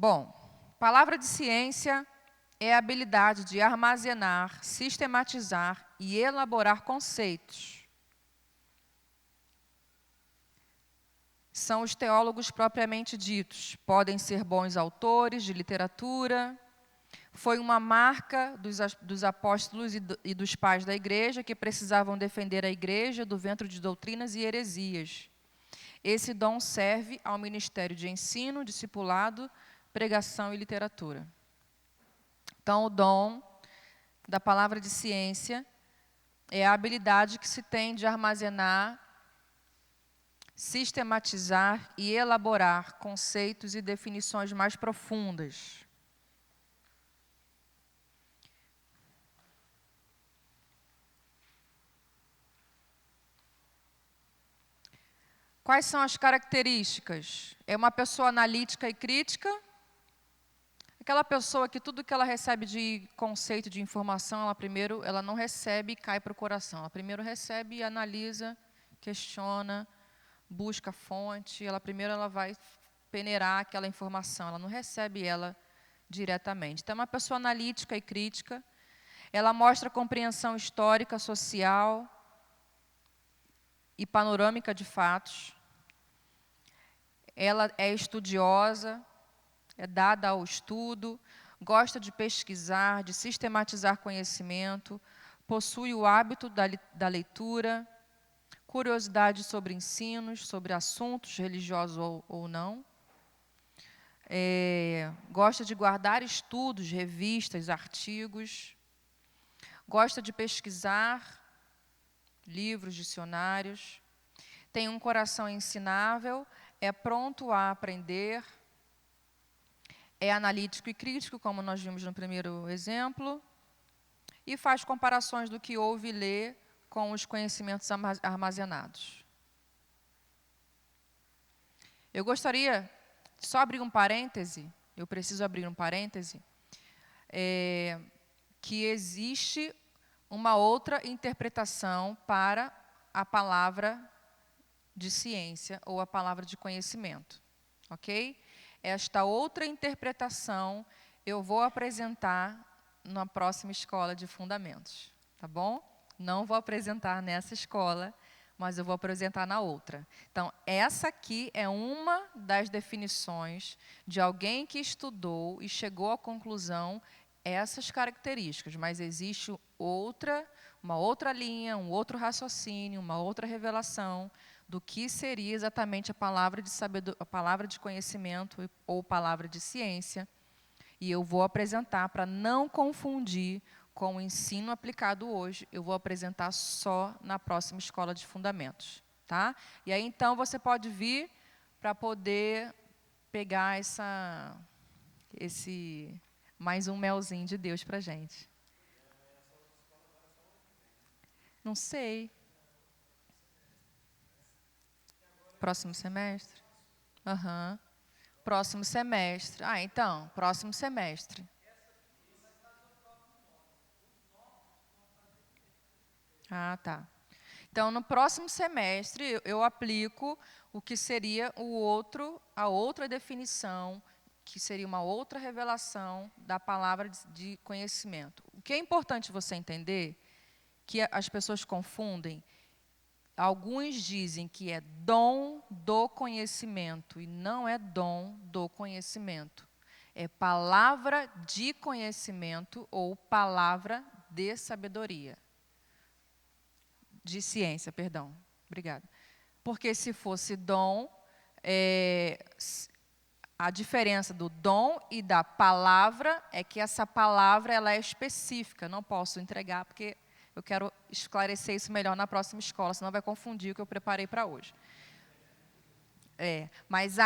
Bom, palavra de ciência é a habilidade de armazenar, sistematizar e elaborar conceitos. São os teólogos propriamente ditos. Podem ser bons autores de literatura. Foi uma marca dos apóstolos e dos pais da igreja que precisavam defender a igreja do ventre de doutrinas e heresias. Esse dom serve ao ministério de ensino, discipulado, pregação e literatura. Então, o dom da palavra de ciência é a habilidade que se tem de armazenar, sistematizar e elaborar conceitos e definições mais profundas. Quais são as características? É uma pessoa analítica e crítica. Aquela pessoa que tudo que ela recebe de conceito, de informação, ela não recebe e cai para o coração. Ela primeiro recebe e analisa, questiona, busca a fonte. Primeiro ela vai peneirar aquela informação. Ela não recebe ela diretamente. Então, é uma pessoa analítica e crítica. Ela mostra compreensão histórica, social e panorâmica de fatos. Ela é estudiosa, é dada ao estudo, gosta de pesquisar, de sistematizar conhecimento, possui o hábito da leitura, curiosidade sobre ensinos, sobre assuntos religiosos ou não. Gosta de guardar estudos, revistas, artigos. Gosta de pesquisar livros, dicionários. Tem um coração ensinável, é pronto a aprender. É analítico e crítico, como nós vimos no primeiro exemplo, e faz comparações do que ouve e lê com os conhecimentos armazenados. Eu gostaria, só abrir um parêntese, eu preciso abrir um parêntese, que existe uma outra interpretação para a palavra de ciência ou a palavra de conhecimento, ok? Esta outra interpretação eu vou apresentar na próxima escola de fundamentos, tá bom? Não vou apresentar nessa escola, mas eu vou apresentar na outra. Então, essa aqui é uma das definições de alguém que estudou e chegou à conclusão essas características, mas existe uma outra linha, um outro raciocínio, uma outra revelação do que seria exatamente a palavra de conhecimento ou palavra de ciência. E eu vou apresentar, para não confundir com o ensino aplicado hoje, eu vou apresentar só na próxima escola de fundamentos. Tá? E aí, então, você pode vir para poder pegar esse mais um melzinho de Deus para a gente. Não sei. Próximo semestre? Aham. Próximo semestre. Então, próximo semestre. Tá. Então, no próximo semestre, eu aplico o que seria a outra definição, que seria uma outra revelação da palavra de conhecimento. O que é importante você entender, que as pessoas confundem. Alguns dizem que é dom do conhecimento, e não é dom do conhecimento. É palavra de conhecimento ou palavra de sabedoria. De ciência, perdão. Obrigada. Porque se fosse dom, a diferença do dom e da palavra é que essa palavra ela é específica. Não posso entregar, porque eu quero esclarecer isso melhor na próxima escola, senão vai confundir o que eu preparei para hoje. Mas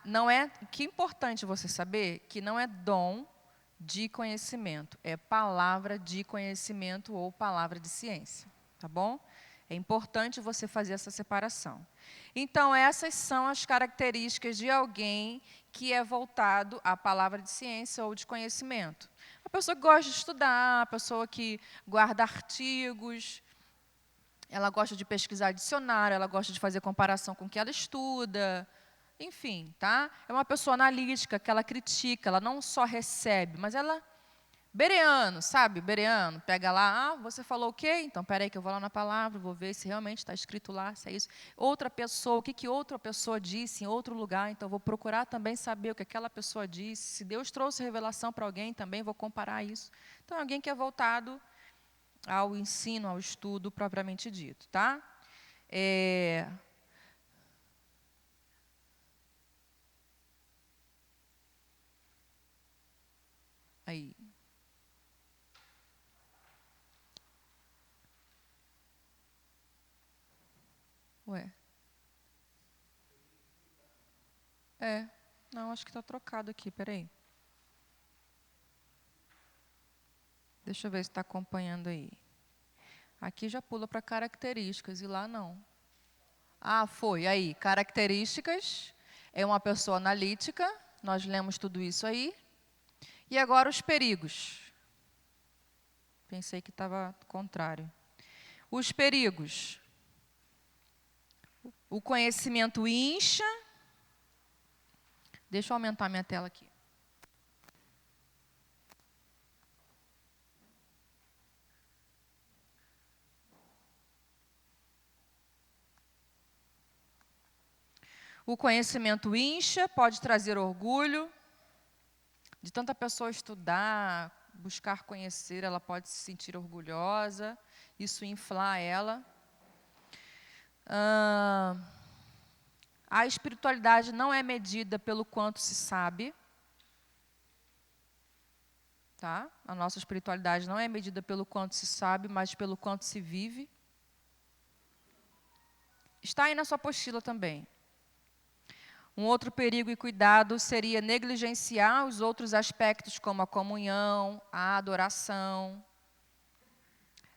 não é, o que é importante você saber, que não é dom de conhecimento, é palavra de conhecimento ou palavra de ciência, tá bom? É importante você fazer essa separação. Então, essas são as características de alguém que é voltado à palavra de ciência ou de conhecimento. A pessoa que gosta de estudar, a pessoa que guarda artigos, ela gosta de pesquisar dicionário, ela gosta de fazer comparação com o que ela estuda, enfim, tá? É uma pessoa analítica, que ela critica, ela não só recebe, mas ela... Bereano, sabe? Bereano, pega lá, você falou o quê? Então, peraí que eu vou lá na palavra, vou ver se realmente está escrito lá, se é isso. Outra pessoa, o que outra pessoa disse em outro lugar, então vou procurar também saber o que aquela pessoa disse. Se Deus trouxe revelação para alguém, também vou comparar isso. Então, é alguém que é voltado ao ensino, ao estudo propriamente dito, tá? Aí. Ué. Não, acho que está trocado aqui, peraí. Deixa eu ver se está acompanhando aí. Aqui já pula para características, e lá não. Ah, foi. Aí, características. É uma pessoa analítica. Nós lemos tudo isso aí. E agora os perigos. Pensei que estava contrário. Os perigos. O conhecimento incha. Deixa eu aumentar minha tela aqui. O conhecimento incha, pode trazer orgulho. De tanta pessoa estudar, buscar conhecer, ela pode se sentir orgulhosa, isso inflar ela. A espiritualidade não é medida pelo quanto se sabe. Tá? A nossa espiritualidade não é medida pelo quanto se sabe, mas pelo quanto se vive. Está aí na sua apostila também. Um outro perigo e cuidado seria negligenciar os outros aspectos, como a comunhão, a adoração.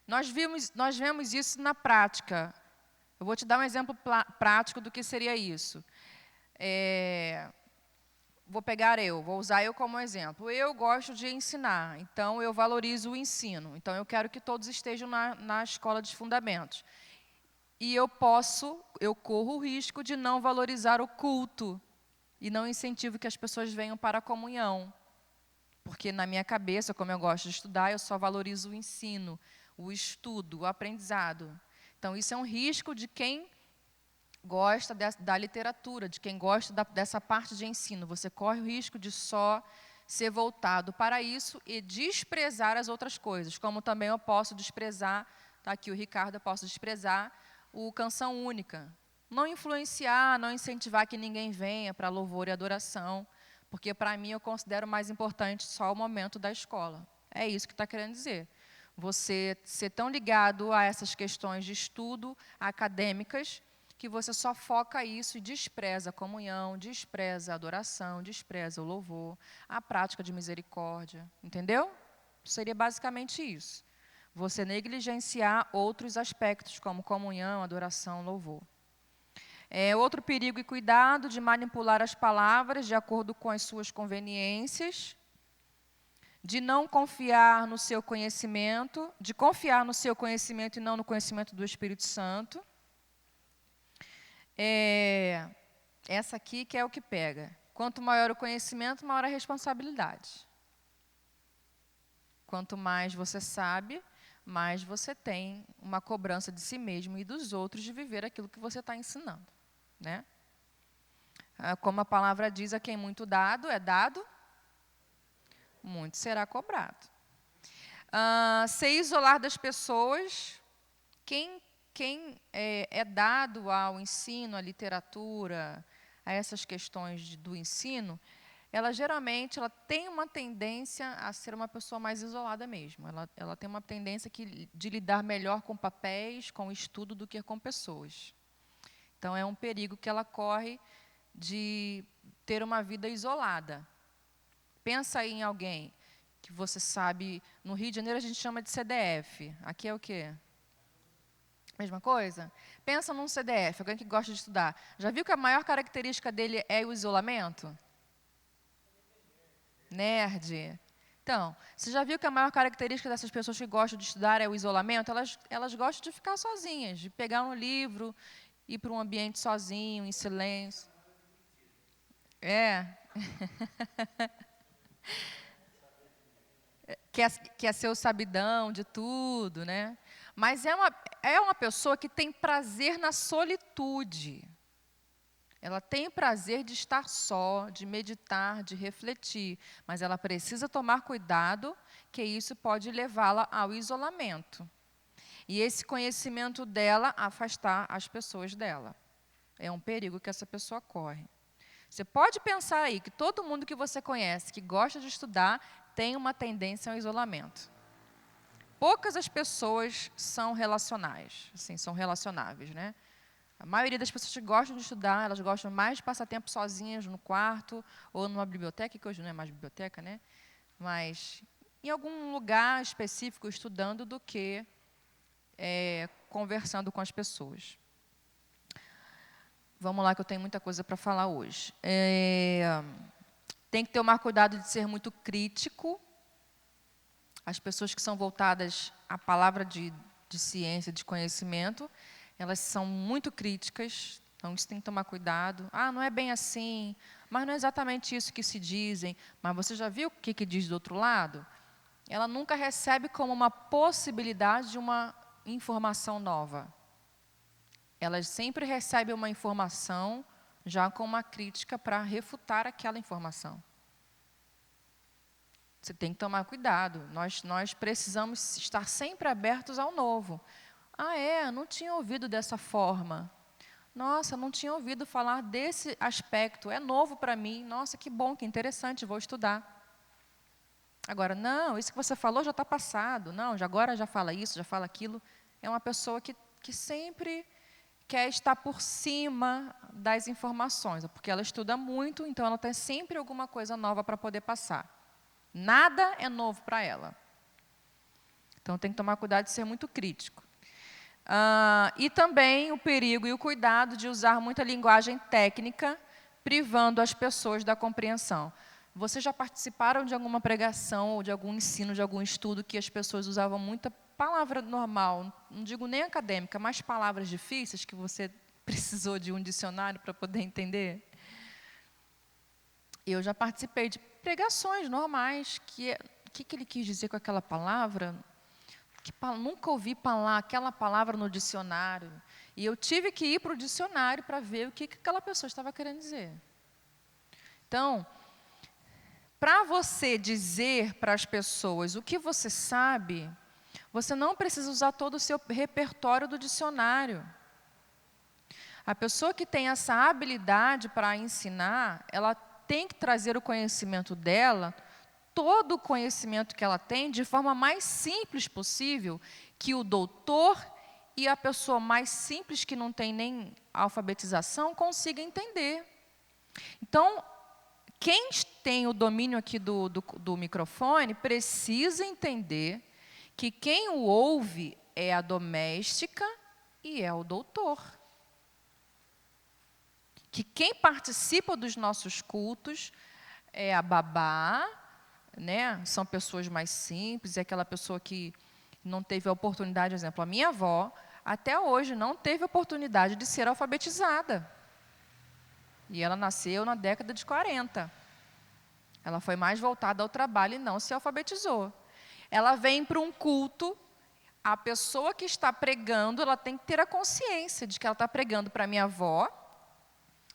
Nós vemos isso na prática. Eu vou te dar um exemplo prático do que seria isso. Vou usar eu como exemplo. Eu gosto de ensinar, então eu valorizo o ensino. Então eu quero que todos estejam na escola de fundamentos. E eu corro o risco de não valorizar o culto e não incentivo que as pessoas venham para a comunhão. Porque na minha cabeça, como eu gosto de estudar, eu só valorizo o ensino, o estudo, o aprendizado. Então isso é um risco de quem gosta da literatura, de quem gosta dessa parte de ensino. Você corre o risco de só ser voltado para isso e desprezar as outras coisas, como também eu posso desprezar, está aqui o Ricardo, eu posso desprezar o canção única. Não influenciar, não incentivar que ninguém venha para louvor e adoração, porque para mim eu considero mais importante só o momento da escola. É isso que está querendo dizer. Você ser tão ligado a essas questões de estudo acadêmicas, que você só foca isso e despreza a comunhão, despreza a adoração, despreza o louvor, a prática de misericórdia, entendeu? Seria basicamente isso. Você negligenciar outros aspectos, como comunhão, adoração, louvor. Outro perigo e cuidado de manipular as palavras de acordo com as suas conveniências, de não confiar no seu conhecimento, de confiar no seu conhecimento e não no conhecimento do Espírito Santo. Essa aqui que é o que pega. Quanto maior o conhecimento, maior a responsabilidade. Quanto mais você sabe, mais você tem uma cobrança de si mesmo e dos outros de viver aquilo que você está ensinando. Né? Como a palavra diz, a quem muito dado é dado, muito será cobrado. Se isolar das pessoas, quem é dado ao ensino, à literatura, a essas questões do ensino, ela geralmente tem uma tendência a ser uma pessoa mais isolada mesmo. Ela tem uma tendência de lidar melhor com papéis, com estudo, do que com pessoas. Então, é um perigo que ela corre de ter uma vida isolada. Pensa aí em alguém que você sabe, no Rio de Janeiro a gente chama de CDF. Aqui é o quê? Mesma coisa? Pensa num CDF, alguém que gosta de estudar. Já viu que a maior característica dele é o isolamento? Nerd. Então, você já viu que a maior característica dessas pessoas que gostam de estudar é o isolamento? Elas gostam de ficar sozinhas, de pegar um livro, ir para um ambiente sozinho, em silêncio. É. Quer ser o sabidão de tudo, né? Mas é uma pessoa que tem prazer na solitude. Ela tem prazer de estar só, de meditar, de refletir. Mas ela precisa tomar cuidado, que isso pode levá-la ao isolamento. E esse conhecimento dela afastar as pessoas dela. É um perigo que essa pessoa corre. Você pode pensar aí que todo mundo que você conhece, que gosta de estudar, tem uma tendência ao isolamento. Poucas as pessoas são relacionais, assim, são relacionáveis, né? A maioria das pessoas que gostam de estudar, elas gostam mais de passar tempo sozinhas no quarto ou numa biblioteca, que hoje não é mais biblioteca, né? Mas em algum lugar específico estudando do que conversando com as pessoas. Vamos lá, que eu tenho muita coisa para falar hoje. Tem que tomar cuidado de ser muito crítico. As pessoas que são voltadas à palavra de ciência, de conhecimento, elas são muito críticas, então isso tem que tomar cuidado. Ah, não é bem assim, mas não é exatamente isso que se dizem. Mas você já viu o que diz do outro lado? Ela nunca recebe como uma possibilidade de uma informação nova. Elas sempre recebem uma informação já com uma crítica para refutar aquela informação. Você tem que tomar cuidado. Nós precisamos estar sempre abertos ao novo. Ah, não tinha ouvido dessa forma. Nossa, não tinha ouvido falar desse aspecto. É novo para mim. Nossa, que bom, que interessante, vou estudar. Agora, não, isso que você falou já está passado. Não, agora já fala isso, já fala aquilo. É uma pessoa que sempre quer estar por cima das informações, porque ela estuda muito, então ela tem sempre alguma coisa nova para poder passar. Nada é novo para ela. Então, tem que tomar cuidado de ser muito crítico. E também o perigo e o cuidado de usar muita linguagem técnica, privando as pessoas da compreensão. Vocês já participaram de alguma pregação ou de algum ensino, de algum estudo que as pessoas usavam muita palavra normal, não digo nem acadêmica, mas palavras difíceis que você precisou de um dicionário para poder entender? Eu já participei de pregações normais, o que ele quis dizer com aquela palavra? Nunca ouvi falar aquela palavra no dicionário. E eu tive que ir para o dicionário para ver o que aquela pessoa estava querendo dizer. Então, para você dizer para as pessoas o que você sabe, você não precisa usar todo o seu repertório do dicionário. A pessoa que tem essa habilidade para ensinar, ela tem que trazer o conhecimento dela, todo o conhecimento que ela tem, de forma mais simples possível, que o doutor e a pessoa mais simples, que não tem nem alfabetização, consiga entender. Então, quem tem o domínio aqui do microfone, precisa entender que quem o ouve é a doméstica e é o doutor. Que quem participa dos nossos cultos é a babá, né? São pessoas mais simples, é aquela pessoa que não teve a oportunidade, por exemplo, a minha avó, até hoje não teve a oportunidade de ser alfabetizada. E ela nasceu na década de 40. Ela foi mais voltada ao trabalho e não se alfabetizou. Ela vem para um culto, a pessoa que está pregando, ela tem que ter a consciência de que ela está pregando para a minha avó,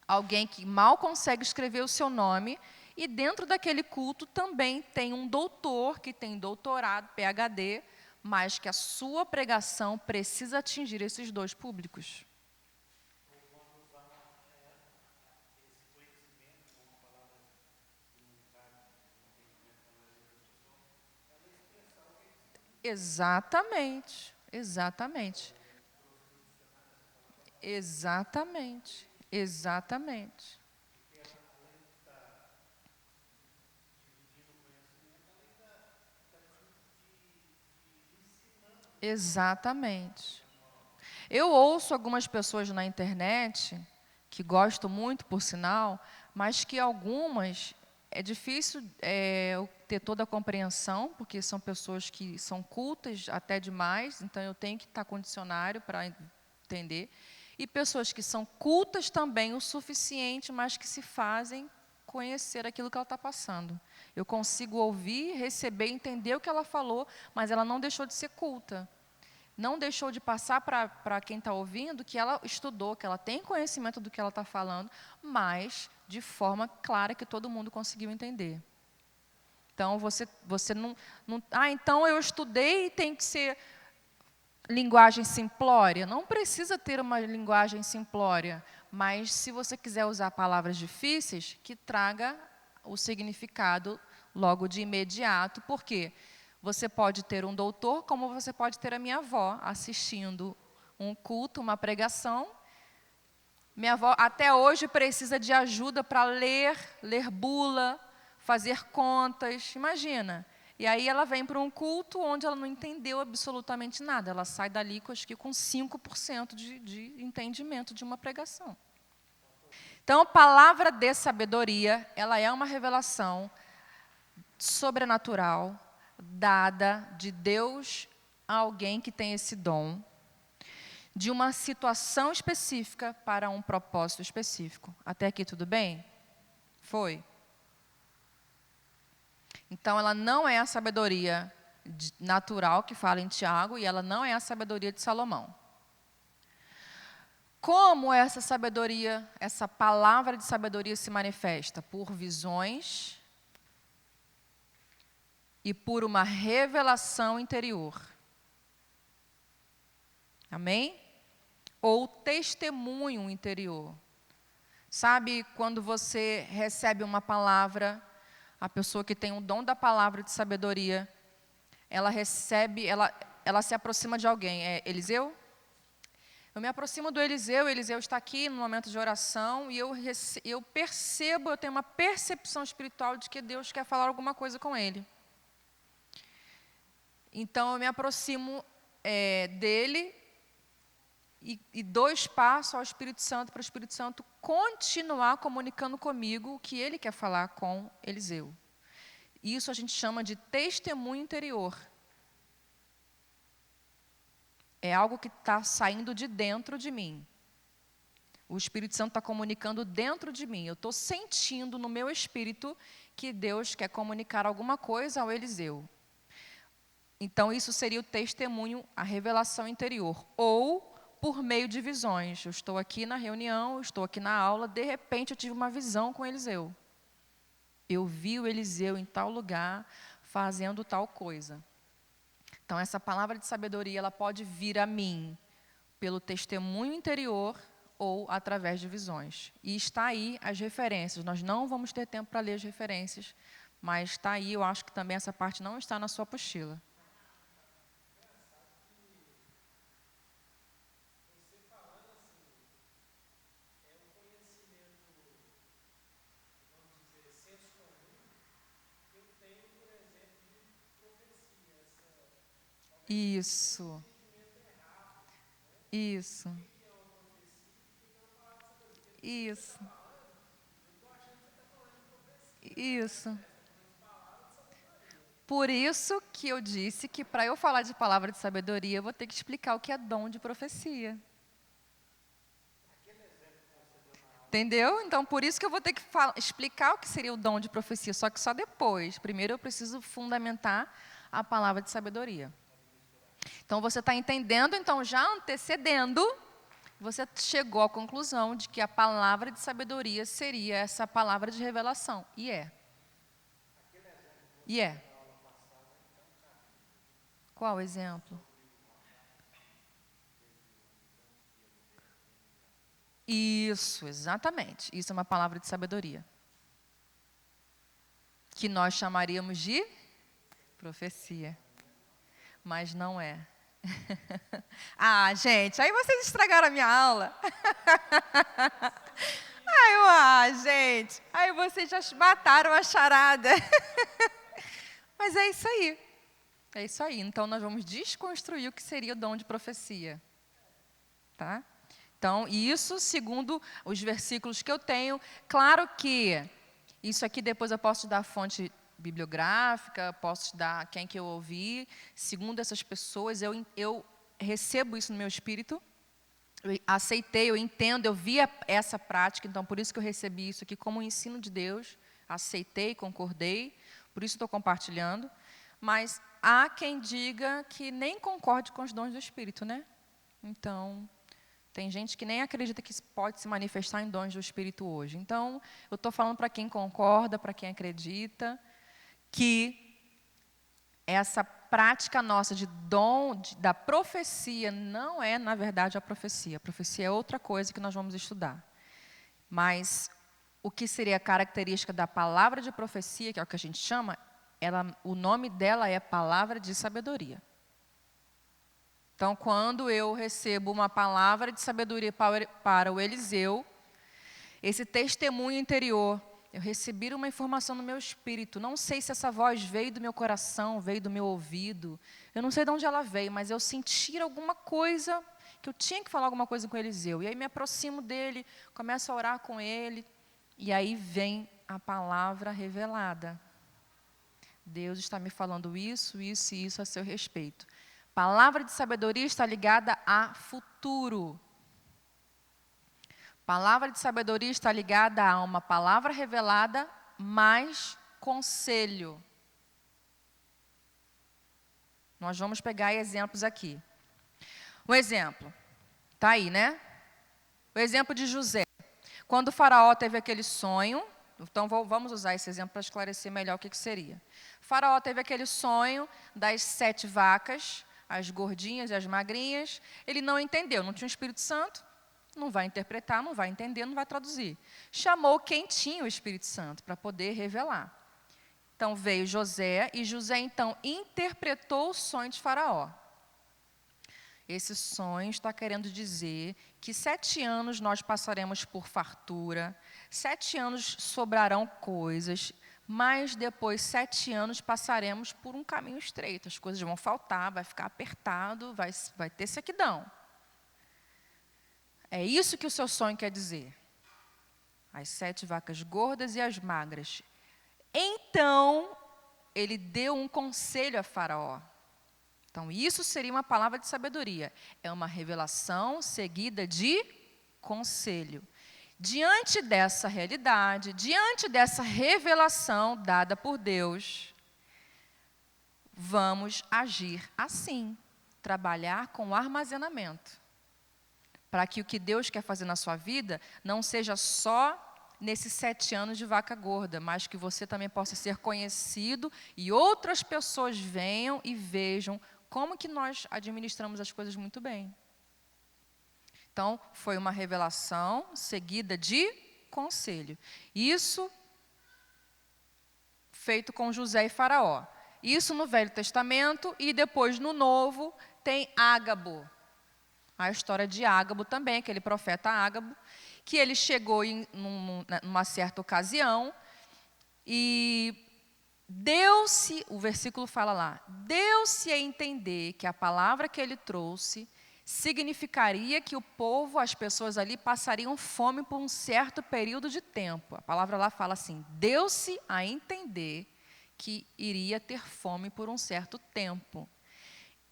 alguém que mal consegue escrever o seu nome, e dentro daquele culto também tem um doutor, que tem doutorado, PhD, mas que a sua pregação precisa atingir esses dois públicos. Exatamente, exatamente. Exatamente, exatamente. Exatamente. Eu ouço algumas pessoas na internet, que gosto muito, por sinal, mas que algumas é difícil eu ter toda a compreensão, porque são pessoas que são cultas até demais, então eu tenho que estar com dicionário para entender. E pessoas que são cultas também o suficiente, mas que se fazem conhecer aquilo que ela está passando. Eu consigo ouvir, receber, entender o que ela falou, mas ela não deixou de ser culta. Não deixou de passar para quem está ouvindo que ela estudou, que ela tem conhecimento do que ela está falando, mas de forma clara que todo mundo conseguiu entender. Então, você não... então eu estudei e tem que ser linguagem simplória. Não precisa ter uma linguagem simplória, mas se você quiser usar palavras difíceis, que traga o significado logo de imediato. Por quê? Você pode ter um doutor, como você pode ter a minha avó assistindo um culto, uma pregação. Minha avó até hoje precisa de ajuda para ler bula, fazer contas, imagina. E aí ela vem para um culto onde ela não entendeu absolutamente nada. Ela sai dali, acho que com 5% de entendimento de uma pregação. Então, a palavra de sabedoria, ela é uma revelação sobrenatural, dada de Deus a alguém que tem esse dom, de uma situação específica para um propósito específico. Até aqui tudo bem? Foi? Então, ela não é a sabedoria natural que fala em Tiago e ela não é a sabedoria de Salomão. Como essa sabedoria, essa palavra de sabedoria se manifesta? Por visões e por uma revelação interior. Amém? Ou testemunho interior. Sabe, quando você recebe uma palavra, a pessoa que tem o dom da palavra de sabedoria, ela recebe, ela se aproxima de alguém. É Eliseu? Eu me aproximo do Eliseu está aqui no momento de oração, e eu percebo, eu tenho uma percepção espiritual de que Deus quer falar alguma coisa com ele. Então, eu me aproximo dele e dou espaço ao Espírito Santo, para o Espírito Santo continuar comunicando comigo o que ele quer falar com Eliseu. Isso a gente chama de testemunho interior. É algo que está saindo de dentro de mim. O Espírito Santo está comunicando dentro de mim. Eu estou sentindo no meu espírito que Deus quer comunicar alguma coisa ao Eliseu. Então, isso seria o testemunho, a revelação interior. Ou por meio de visões. Eu estou aqui na reunião, eu estou aqui na aula, de repente eu tive uma visão com Eliseu. Eu vi o Eliseu em tal lugar, fazendo tal coisa. Então, essa palavra de sabedoria, ela pode vir a mim pelo testemunho interior ou através de visões. E está aí as referências. Nós não vamos ter tempo para ler as referências, mas está aí, eu acho que também essa parte não está na sua apostila. Isso. Isso. Isso. Isso. Por isso que eu disse que para eu falar de palavra de sabedoria, eu vou ter que explicar o que é dom de profecia. Entendeu? Então, por isso que eu vou ter que explicar o que seria o dom de profecia, só que só depois. Primeiro eu preciso fundamentar a palavra de sabedoria. Então, você está entendendo, então, já antecedendo, você chegou à conclusão de que a palavra de sabedoria seria essa palavra de revelação. E é. E é. Qual exemplo? Isso, exatamente. Isso é uma palavra de sabedoria. Que nós chamaríamos de profecia. Mas não é. Ah, gente, aí vocês estragaram a minha aula. Gente, aí vocês já mataram a charada. Mas é isso aí. É isso aí. Então, nós vamos desconstruir o que seria o dom de profecia. Tá? Então, isso segundo os versículos que eu tenho. Claro que isso aqui depois eu posso te dar a fonte bibliográfica, posso te dar quem que eu ouvi. Segundo essas pessoas, eu recebo isso no meu espírito. Eu aceitei, eu entendo, eu vi essa prática. Então, por isso que eu recebi isso aqui como um ensino de Deus. aceitei, concordei, por isso estou compartilhando. Mas há quem diga que nem concorde com os dons do Espírito, né? Então, tem gente que nem acredita que pode se manifestar em dons do Espírito hoje. Então, eu estou falando para quem concorda, para quem acredita, que essa prática nossa de dom, da profecia, não é, na verdade, a profecia. A profecia é outra coisa que nós vamos estudar. Mas o que seria a característica da palavra de profecia, que é o que a gente chama, o nome dela é palavra de sabedoria. Então, quando eu recebo uma palavra de sabedoria para o Eliseu, esse testemunho interior, eu recebi uma informação no meu espírito, não sei se essa voz veio do meu coração, veio do meu ouvido, eu não sei de onde ela veio, mas eu senti alguma coisa, que eu tinha que falar alguma coisa com o Eliseu. E aí me aproximo dele, começo a orar com ele, e aí vem a palavra revelada. Deus está me falando isso, isso e isso a seu respeito. Palavra de sabedoria está ligada a futuro. Palavra de sabedoria está ligada a uma palavra revelada mais conselho. Nós vamos pegar exemplos aqui. Um exemplo, está aí, né? O exemplo de José. Quando o faraó teve aquele sonho, então vamos usar esse exemplo para esclarecer melhor o que seria. O faraó teve aquele sonho das 7 vacas, as gordinhas e as magrinhas. Ele não entendeu, não tinha o Espírito Santo, não vai interpretar, não vai entender, não vai traduzir. Chamou quem tinha o Espírito Santo para poder revelar. Então veio José, e José então interpretou o sonho de faraó. Esse sonho está querendo dizer que 7 anos nós passaremos por fartura, 7 anos sobrarão coisas, mas depois 7 anos passaremos por um caminho estreito. As coisas vão faltar, vai ficar apertado, vai ter sequidão. É isso que o seu sonho quer dizer. As 7 vacas gordas e as magras. Então, ele deu um conselho a Faraó. Então, isso seria uma palavra de sabedoria. É uma revelação seguida de conselho. Diante dessa realidade, diante dessa revelação dada por Deus, vamos agir assim, trabalhar com armazenamento. Para que o que Deus quer fazer na sua vida não seja só nesses 7 anos de vaca gorda, mas que você também possa ser conhecido e outras pessoas venham e vejam como que nós administramos as coisas muito bem. Então, foi uma revelação seguida de conselho. Isso feito com José e Faraó. Isso no Velho Testamento, e depois no Novo tem Ágabo. A história de Ágabo também, aquele profeta Ágabo, que ele chegou numa certa ocasião e deu-se, o versículo fala lá, deu-se a entender que a palavra que ele trouxe significaria que o povo, as pessoas ali, passariam fome por um certo período de tempo. A palavra lá fala assim, deu-se a entender que iria ter fome por um certo tempo.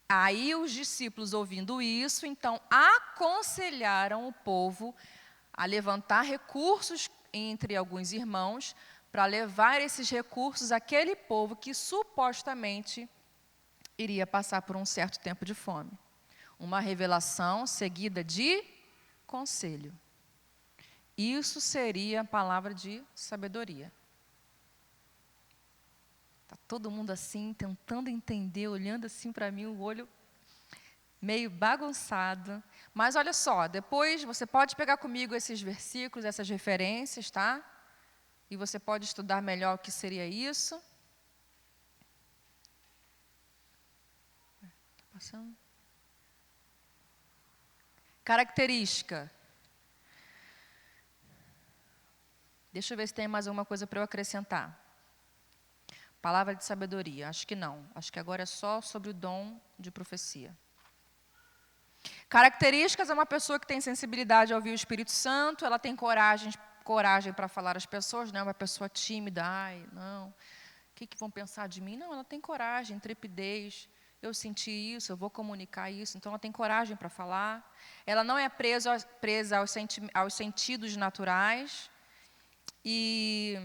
Aí os discípulos, ouvindo isso, então aconselharam o povo a levantar recursos entre alguns irmãos para levar esses recursos àquele povo que supostamente iria passar por um certo tempo de fome. Uma revelação seguida de conselho. Isso seria a palavra de sabedoria. Está todo mundo assim, tentando entender, olhando assim para mim, o olho meio bagunçado. Mas olha só, depois você pode pegar comigo esses versículos, essas referências, tá? E você pode estudar melhor o que seria isso. Tá passando? Característica. Deixa eu ver se tem mais alguma coisa para eu acrescentar. Palavra de sabedoria, acho que não. Acho que agora é só sobre o dom de profecia. Características é uma pessoa que tem sensibilidade ao ouvir o Espírito Santo, ela tem coragem para falar às pessoas, não é uma pessoa tímida, ai, não, o que vão pensar de mim? Não, ela tem coragem, intrepidez, eu senti isso, eu vou comunicar isso, então ela tem coragem para falar. Ela não é presa aos sentidos naturais e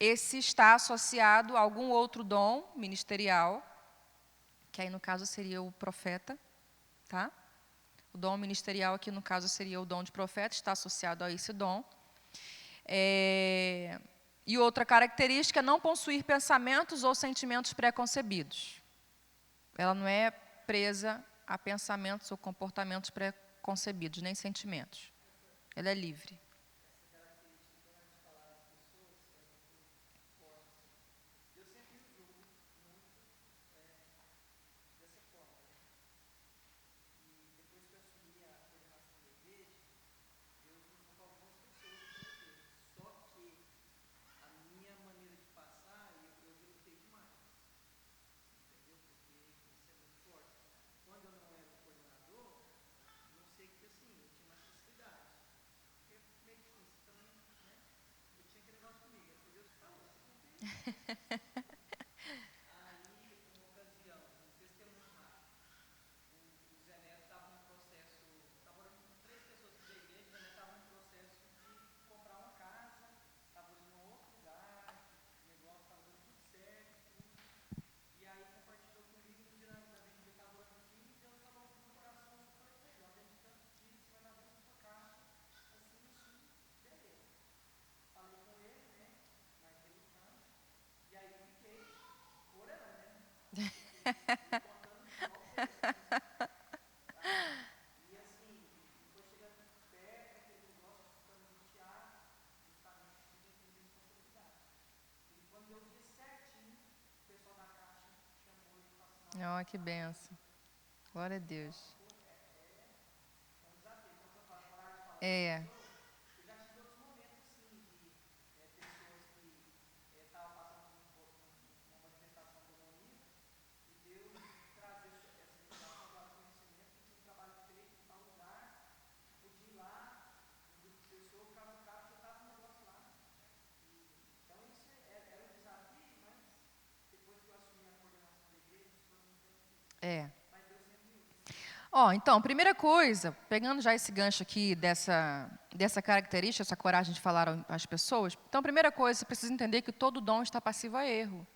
esse está associado a algum outro dom ministerial, que aí no caso seria o profeta, tá? O dom ministerial aqui no caso seria o dom de profeta, está associado a esse dom. E outra característica é não possuir pensamentos ou sentimentos pré-concebidos. Ela não é presa a pensamentos ou comportamentos pré-concebidos, nem sentimentos. Ela é livre. Oh, que benção. Glória a Deus. É. É. Ó, então, primeira coisa, pegando já esse gancho aqui dessa característica, essa coragem de falar às pessoas, então, primeira coisa, você precisa entender que todo dom está passivo a erro.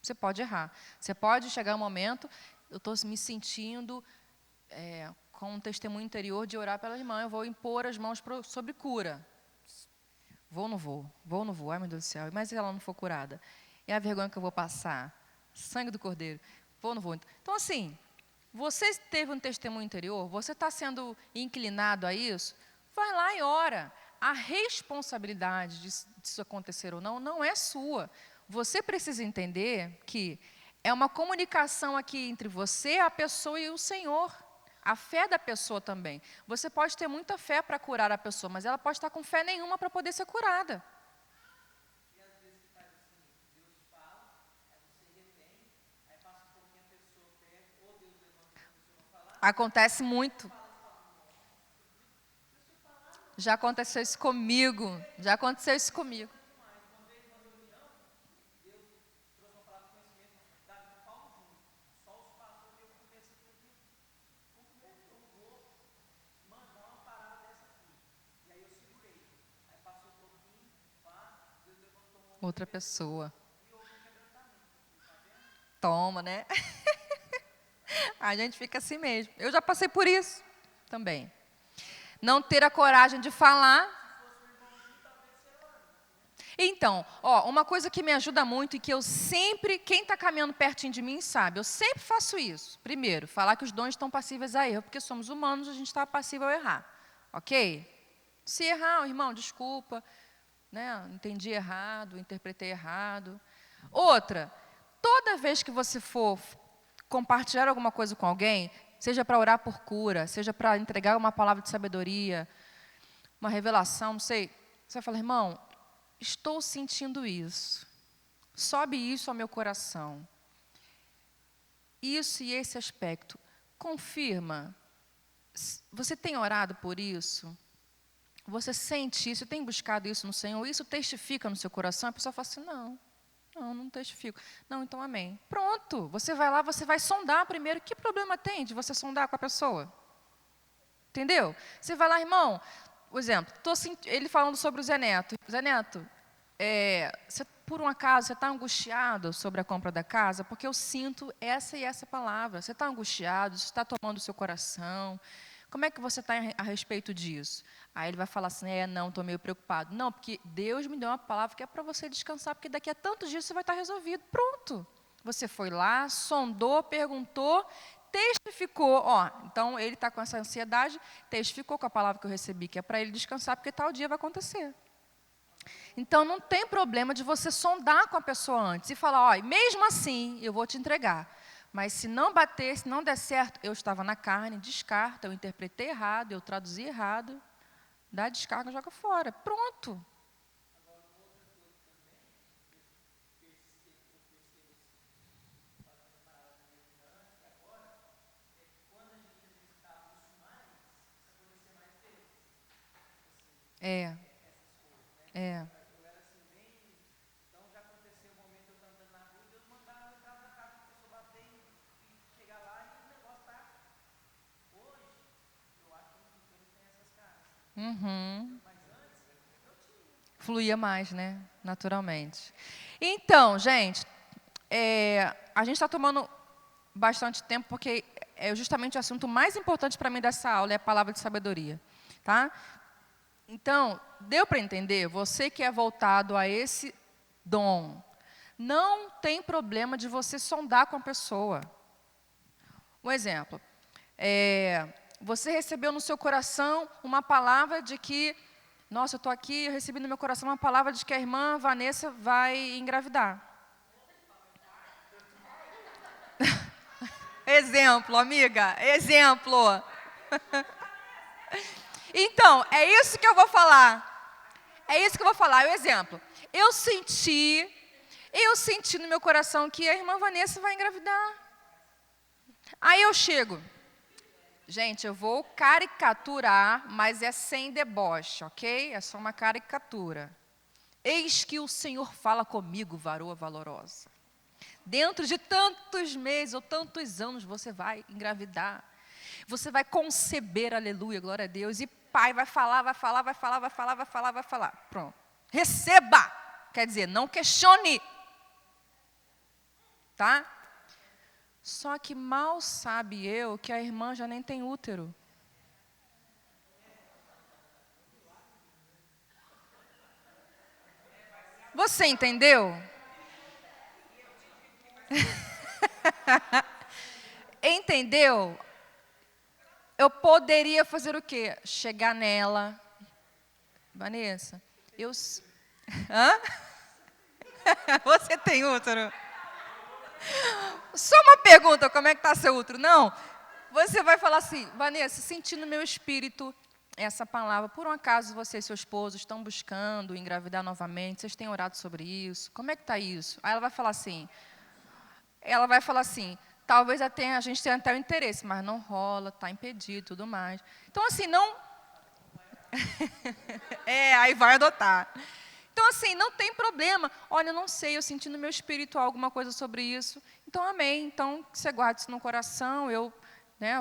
Você pode errar. Você pode chegar um momento, eu estou me sentindo com um testemunho interior de orar pela irmã, eu vou impor as mãos sobre cura. Vou ou não vou? Vou ou não vou? Ai, meu Deus do céu. Mas se ela não for curada? É a vergonha que eu vou passar? Sangue do Cordeiro. Vou ou não vou? Então, assim, você teve um testemunho interior, você está sendo inclinado a isso, vai lá e ora. A responsabilidade disso acontecer ou não, não é sua. Você precisa entender que é uma comunicação aqui entre você, a pessoa e o Senhor. A fé da pessoa também. Você pode ter muita fé para curar a pessoa, mas ela pode estar com fé nenhuma para poder ser curada. E às vezes faz assim, Deus fala, aí você retém, aí passa um pouquinho a pessoa perde, ou Deus levanta a pessoa não falar. Acontece muito. Já aconteceu isso comigo. Já aconteceu isso comigo. Outra pessoa. Toma, né? A gente fica assim mesmo. Eu já passei por isso também. Não ter a coragem de falar. Então, ó, uma coisa que me ajuda muito e que eu sempre, quem está caminhando pertinho de mim sabe, eu sempre faço isso. Primeiro, falar que os dons estão passíveis a erro, porque somos humanos, a gente está passível a errar. Ok? Se errar, irmão, desculpa. Né? Entendi errado, interpretei errado. Outra, toda vez que você for compartilhar alguma coisa com alguém, seja para orar por cura, seja para entregar uma palavra de sabedoria, uma revelação, não sei, você vai falar, irmão, estou sentindo isso, sobe isso ao meu coração, isso e esse aspecto, confirma, você tem orado por isso? Você sente isso, tem buscado isso no Senhor, isso testifica no seu coração? A pessoa fala assim, não testifico. Não, então amém. Pronto, você vai lá, você vai sondar primeiro. Que problema tem de você sondar com a pessoa? Entendeu? Você vai lá, irmão, por exemplo, ele falando sobre o Zé Neto. Zé Neto, por um acaso, você está angustiado sobre a compra da casa? Porque eu sinto essa e essa palavra. Você está angustiado, isso está tomando o seu coração. Como é que você está a respeito disso? Aí ele vai falar assim, não, estou meio preocupado. Não, porque Deus me deu uma palavra que é para você descansar, porque daqui a tantos dias você vai estar resolvido. Pronto. Você foi lá, sondou, perguntou, testificou. Então ele está com essa ansiedade, testificou com a palavra que eu recebi, que é para ele descansar, porque tal dia vai acontecer. Então, não tem problema de você sondar com a pessoa antes e falar, mesmo assim, eu vou te entregar. Mas se não bater, se não der certo, eu estava na carne, descarta, eu interpretei errado, eu traduzi errado, dá descarga, joga fora. Pronto. É. Fluía mais, né? Naturalmente. Então, gente, a gente está tomando bastante tempo, porque é justamente o assunto mais importante para mim dessa aula, é a palavra de sabedoria. Tá? Então, deu para entender? Você que é voltado a esse dom, não tem problema de você sondar com a pessoa. Um exemplo, você recebeu no seu coração uma palavra de que, nossa, eu estou aqui, eu recebi no meu coração uma palavra de que a irmã Vanessa vai engravidar. Exemplo, amiga, exemplo. Então, é isso que eu vou falar. O exemplo. Eu senti no meu coração que a irmã Vanessa vai engravidar. Aí eu chego. Gente, eu vou caricaturar, mas é sem deboche, ok? É só uma caricatura. Eis que o Senhor fala comigo, varoa valorosa. Dentro de tantos meses ou tantos anos você vai engravidar. Você vai conceber, aleluia, glória a Deus. E pai vai falar. Pronto. Receba! Quer dizer, não questione. Tá? Só que mal sabe eu que a irmã já nem tem útero. Você entendeu? Entendeu? Eu poderia fazer o quê? Chegar nela. Vanessa, Hã? Você tem útero? Só uma pergunta, como é que está seu útero? Não, você vai falar assim, Vanessa, senti no meu espírito essa palavra. Por um acaso você e seu esposo estão buscando engravidar novamente? Vocês têm orado sobre isso? Como é que está isso? Aí ela vai falar assim, talvez a gente tenha até o interesse, mas não rola, está impedido e tudo mais. Então, assim, não... aí vai adotar. Então, assim, não tem problema. Olha, eu não sei, eu senti no meu espírito alguma coisa sobre isso. Então, amém. Então, você guarde isso no coração. Eu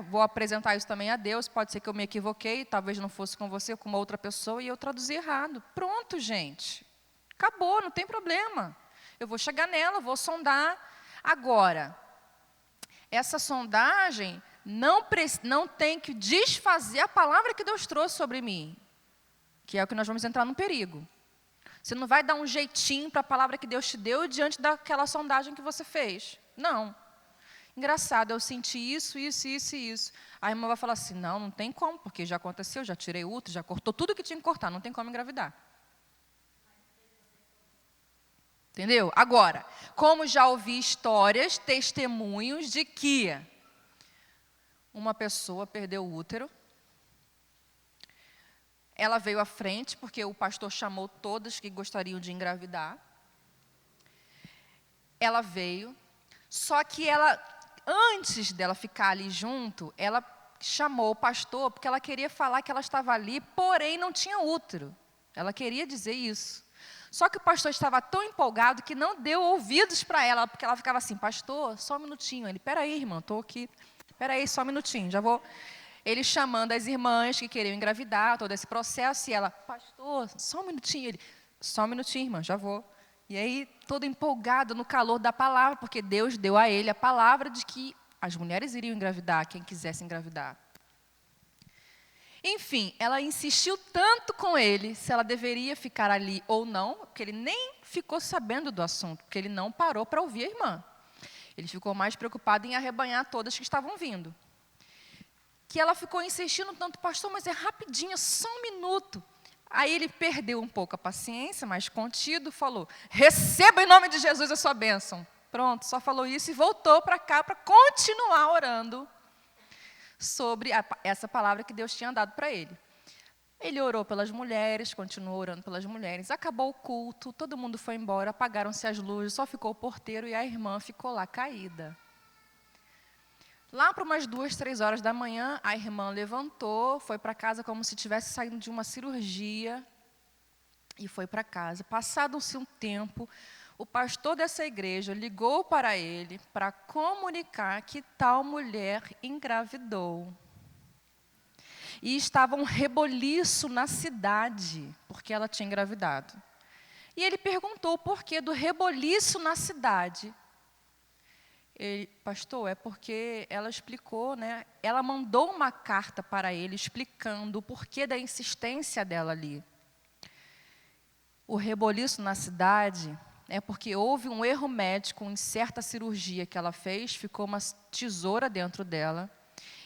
vou apresentar isso também a Deus. Pode ser que eu me equivoquei, talvez não fosse com você, com uma outra pessoa, e eu traduzi errado. Pronto, gente. Acabou, não tem problema. Eu vou chegar nela, vou sondar. Agora, essa sondagem não tem que desfazer a palavra que Deus trouxe sobre mim, que é o que nós vamos entrar no perigo. Você não vai dar um jeitinho para a palavra que Deus te deu diante daquela sondagem que você fez. Não. Engraçado, eu senti isso. A irmã vai falar assim, não tem como, porque já aconteceu, já tirei útero, já cortou tudo que tinha que cortar, não tem como engravidar. Entendeu? Agora, como já ouvi histórias, testemunhos de que uma pessoa perdeu o útero, ela veio à frente, porque o pastor chamou todas que gostariam de engravidar. Ela veio, só que antes dela ficar ali junto, ela chamou o pastor, porque ela queria falar que ela estava ali, porém não tinha útero. Ela queria dizer isso. Só que o pastor estava tão empolgado que não deu ouvidos para ela, porque ela ficava assim, pastor, só um minutinho. Ele, peraí, irmã, estou aqui. Peraí, só um minutinho, já vou... Ele chamando as irmãs que queriam engravidar, todo esse processo, e ela, pastor, só um minutinho. Ele, Só um minutinho, irmã, já vou. E aí, todo empolgado no calor da palavra, porque Deus deu a ele a palavra de que as mulheres iriam engravidar, quem quisesse engravidar. Enfim, ela insistiu tanto com ele se ela deveria ficar ali ou não, porque ele nem ficou sabendo do assunto, porque ele não parou para ouvir a irmã. Ele ficou mais preocupado em arrebanhar todas que estavam vindo. Que ela ficou insistindo tanto, pastor, mas é rapidinho, é só um minuto. Aí ele perdeu um pouco a paciência, mas contido, falou, receba em nome de Jesus a sua bênção. Pronto, só falou isso e voltou para cá para continuar orando sobre essa palavra que Deus tinha dado para ele. Ele orou pelas mulheres, continuou orando pelas mulheres, acabou o culto, todo mundo foi embora, apagaram-se as luzes, só ficou o porteiro e a irmã ficou lá caída. Lá para umas 2, 3 horas da manhã, a irmã levantou, foi para casa como se tivesse saído de uma cirurgia e foi para casa. Passado-se um tempo, o pastor dessa igreja ligou para ele para comunicar que tal mulher engravidou. E estava um reboliço na cidade, porque ela tinha engravidado. E ele perguntou o porquê do reboliço na cidade. Ele, pastor, é porque ela explicou, né? Ela mandou uma carta para ele explicando o porquê da insistência dela ali. O reboliço na cidade é porque houve um erro médico em certa cirurgia que ela fez, ficou uma tesoura dentro dela,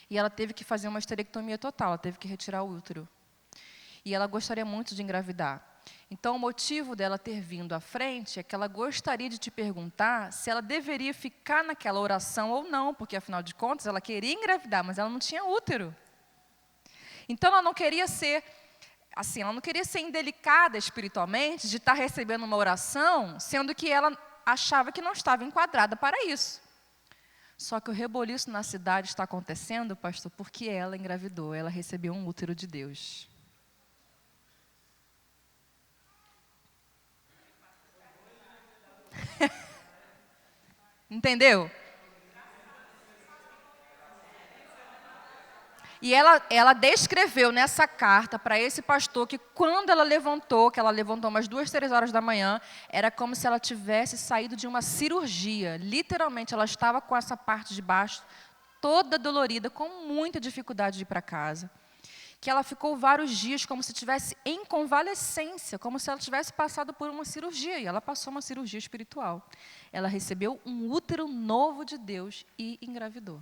e ela teve que fazer uma esterectomia total, ela teve que retirar o útero. E ela gostaria muito de engravidar. Então, o motivo dela ter vindo à frente é que ela gostaria de te perguntar se ela deveria ficar naquela oração ou não, porque, afinal de contas, ela queria engravidar, mas ela não tinha útero. Então, ela não queria ser, assim, ela não queria ser indelicada espiritualmente de estar recebendo uma oração, sendo que ela achava que não estava enquadrada para isso. Só que o reboliço na cidade está acontecendo, pastor, porque ela engravidou, ela recebeu um útero de Deus. Entendeu? E ela descreveu nessa carta para esse pastor que quando ela levantou, que ela levantou umas 2, 3 horas da manhã, era como se ela tivesse saído de uma cirurgia. Literalmente, ela estava com essa parte de baixo toda dolorida, com muita dificuldade de ir para casa. Que ela ficou vários dias como se estivesse em convalescência, como se ela tivesse passado por uma cirurgia. E ela passou uma cirurgia espiritual. Ela recebeu um útero novo de Deus e engravidou.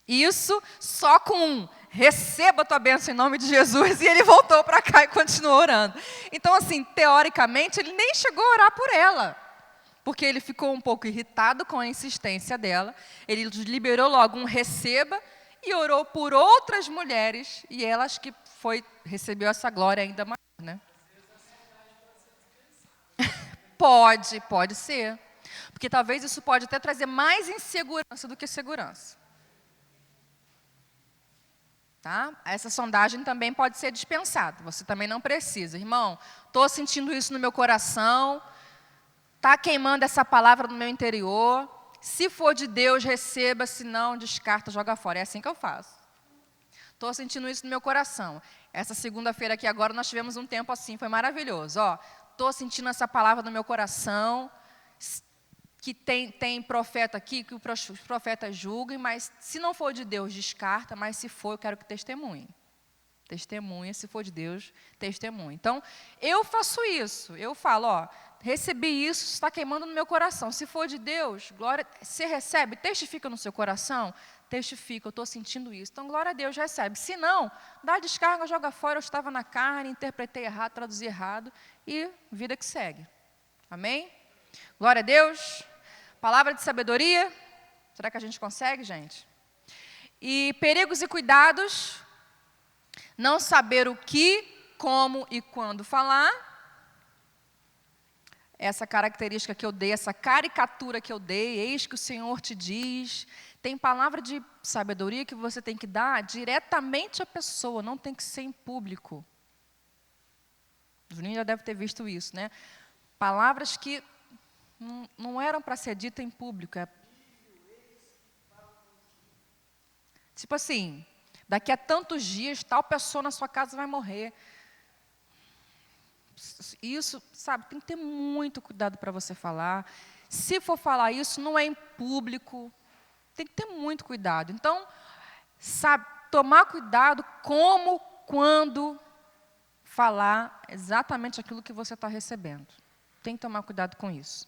Isso só com um, receba a tua bênção em nome de Jesus, e ele voltou para cá e continuou orando. Então, assim, teoricamente, ele nem chegou a orar por ela, porque ele ficou um pouco irritado com a insistência dela, ele liberou logo um receba e orou por outras mulheres, e ela acho que recebeu essa glória ainda maior, né? Pode ser, porque talvez isso pode até trazer mais insegurança do que segurança. Tá? Essa sondagem também pode ser dispensada, você também não precisa. Irmão, estou sentindo isso no meu coração, está queimando essa palavra no meu interior, se for de Deus, receba, se não, descarta, joga fora. É assim que eu faço. Estou sentindo isso no meu coração. Essa segunda-feira aqui agora nós tivemos um tempo assim, foi maravilhoso. Estou sentindo essa palavra no meu coração, que tem profeta aqui, que os profetas julguem, mas se não for de Deus, descarta, mas se for, eu quero que testemunhe. Testemunha, se for de Deus, testemunhe. Então, eu faço isso, eu falo, recebi isso, está queimando no meu coração. Se for de Deus, glória, você recebe, testifica no seu coração, testifica, eu estou sentindo isso. Então, glória a Deus, recebe. Se não, dá descarga, joga fora, eu estava na carne, interpretei errado, traduzi errado, e vida que segue. Amém? Glória a Deus. Palavra de sabedoria. Será que a gente consegue, gente? E perigos e cuidados. Não saber o que, como e quando falar. Essa característica que eu dei, essa caricatura que eu dei, eis que o Senhor te diz. Tem palavra de sabedoria que você tem que dar diretamente à pessoa, não tem que ser em público. O Juninho já deve ter visto isso, né? Palavras que não eram para ser dita em público. Tipo assim, daqui a tantos dias, tal pessoa na sua casa vai morrer. Isso, sabe, tem que ter muito cuidado para você falar. Se for falar isso, não é em público. Tem que ter muito cuidado. Então, sabe, tomar cuidado como, quando falar exatamente aquilo que você está recebendo. Tem que tomar cuidado com isso.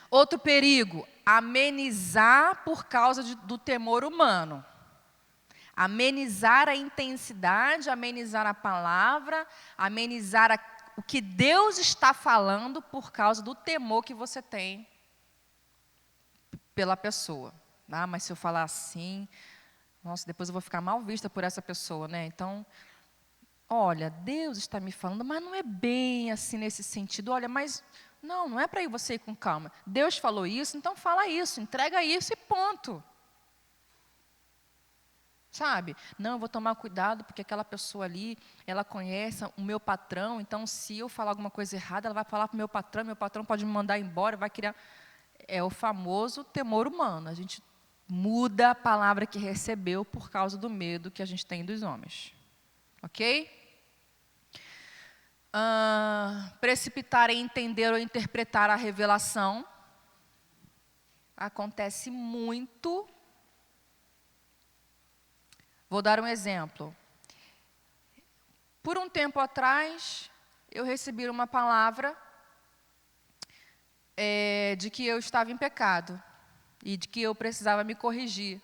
Outro perigo, amenizar por causa do temor humano. Amenizar a intensidade, amenizar a palavra, amenizar o que Deus está falando por causa do temor que você tem pela pessoa. Ah, mas se eu falar assim, nossa, depois eu vou ficar mal vista por essa pessoa, né? Então, olha, Deus está me falando, mas não é bem assim nesse sentido. Olha, mas não é para você ir com calma. Deus falou isso, então fala isso, entrega isso e ponto. Sabe? Não, eu vou tomar cuidado porque aquela pessoa ali, ela conhece o meu patrão, então se eu falar alguma coisa errada, ela vai falar para o meu patrão pode me mandar embora, vai criar... É o famoso temor humano. A gente muda a palavra que recebeu por causa do medo que a gente tem dos homens. Ok? Precipitar em entender ou interpretar a revelação. Acontece muito. Vou dar um exemplo. Por um tempo atrás, eu recebi uma palavra de que eu estava em pecado e de que eu precisava me corrigir.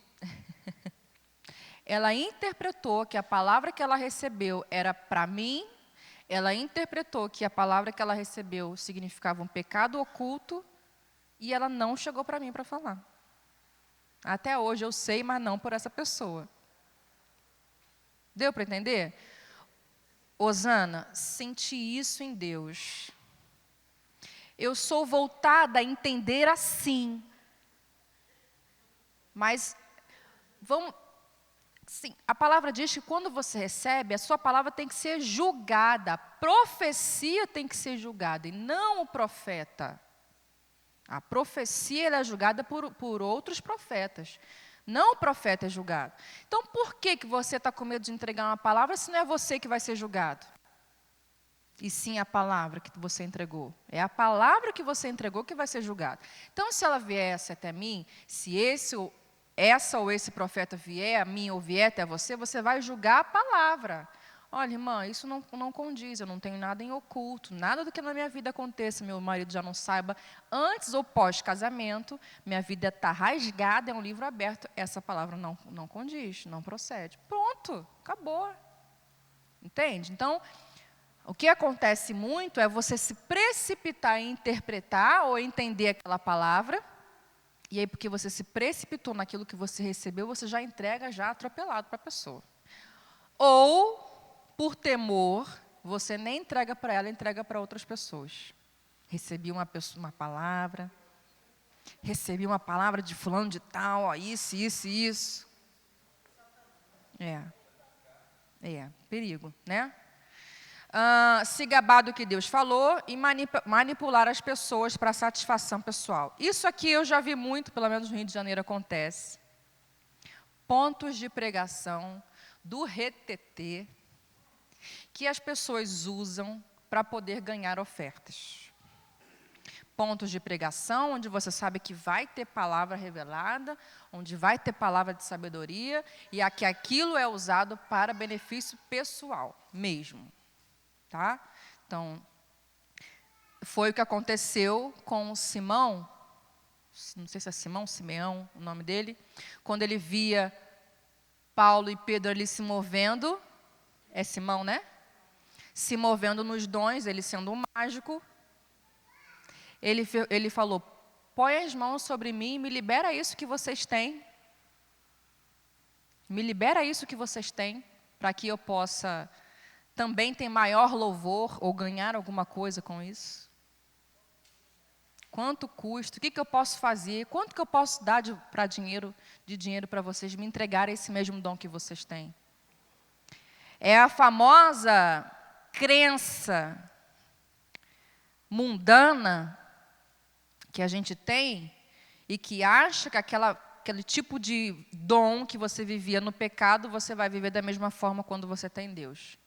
Ela interpretou que a palavra que ela recebeu era para mim, ela interpretou que a palavra que ela recebeu significava um pecado oculto e ela não chegou para mim para falar. Até hoje eu sei, mas não por essa pessoa. Deu para entender? Osana, senti isso em Deus. Eu sou voltada a entender assim. Mas, sim, a palavra diz que quando você recebe, a sua palavra tem que ser julgada. A profecia tem que ser julgada, e não o profeta. A profecia ela é julgada por outros profetas. Não o profeta é julgado. Então, por que você está com medo de entregar uma palavra se não é você que vai ser julgado? E sim a palavra que você entregou. É a palavra que você entregou que vai ser julgada. Então, se ela viesse até mim, se essa ou esse profeta vier a mim ou vier até você, você vai julgar a palavra. Olha, irmã, isso não condiz, eu não tenho nada em oculto, nada do que na minha vida aconteça, meu marido já não saiba, antes ou pós-casamento, minha vida está rasgada, é um livro aberto, essa palavra não condiz, não procede. Pronto, acabou. Entende? Então, o que acontece muito é você se precipitar em interpretar ou entender aquela palavra, e aí porque você se precipitou naquilo que você recebeu, você já entrega já atropelado para a pessoa. Ou, por temor, você nem entrega para ela, entrega para outras pessoas. Recebi uma palavra, recebi uma palavra de fulano de tal, ó, isso. Perigo, né? Se gabar do que Deus falou e manipular as pessoas para satisfação pessoal. Isso aqui eu já vi muito, pelo menos no Rio de Janeiro acontece. Pontos de pregação do retetê que as pessoas usam para poder ganhar ofertas. Pontos de pregação onde você sabe que vai ter palavra revelada, onde vai ter palavra de sabedoria e que aquilo é usado para benefício pessoal mesmo. Tá? Então, foi o que aconteceu com Simão, não sei se é Simeão, o nome dele, quando ele via Paulo e Pedro ali se movendo, é Simão, né? Se movendo nos dons, ele sendo um mágico, ele falou, põe as mãos sobre mim e me libera isso que vocês têm. Me libera isso que vocês têm, para que eu possa também ter maior louvor ou ganhar alguma coisa com isso. Quanto custa? O que eu posso fazer? Quanto que eu posso dar de dinheiro para vocês me entregarem esse mesmo dom que vocês têm? É a famosa crença mundana que a gente tem e que acha que aquele tipo de dom que você vivia no pecado, você vai viver da mesma forma quando você tem Deus.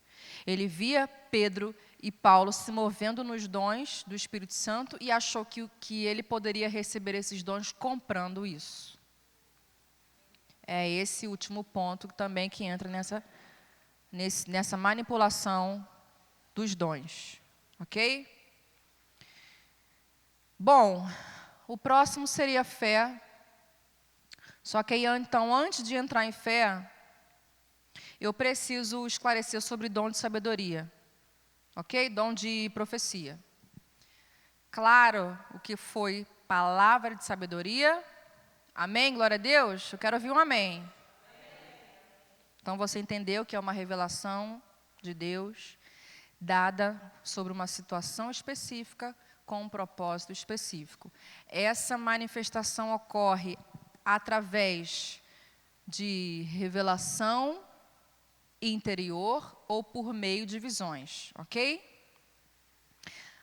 Ele via Pedro, e Paulo se movendo nos dons do Espírito Santo e achou que ele poderia receber esses dons comprando isso. É esse último ponto também que entra nessa manipulação dos dons. Ok? Bom, o próximo seria fé. Só que aí, então, antes de entrar em fé, eu preciso esclarecer sobre dom de sabedoria. Ok? Dom de profecia. Claro, o que foi palavra de sabedoria. Amém? Glória a Deus? Eu quero ouvir um amém. Então, você entendeu que é uma revelação de Deus dada sobre uma situação específica com um propósito específico. Essa manifestação ocorre através de revelação interior ou por meio de visões, ok?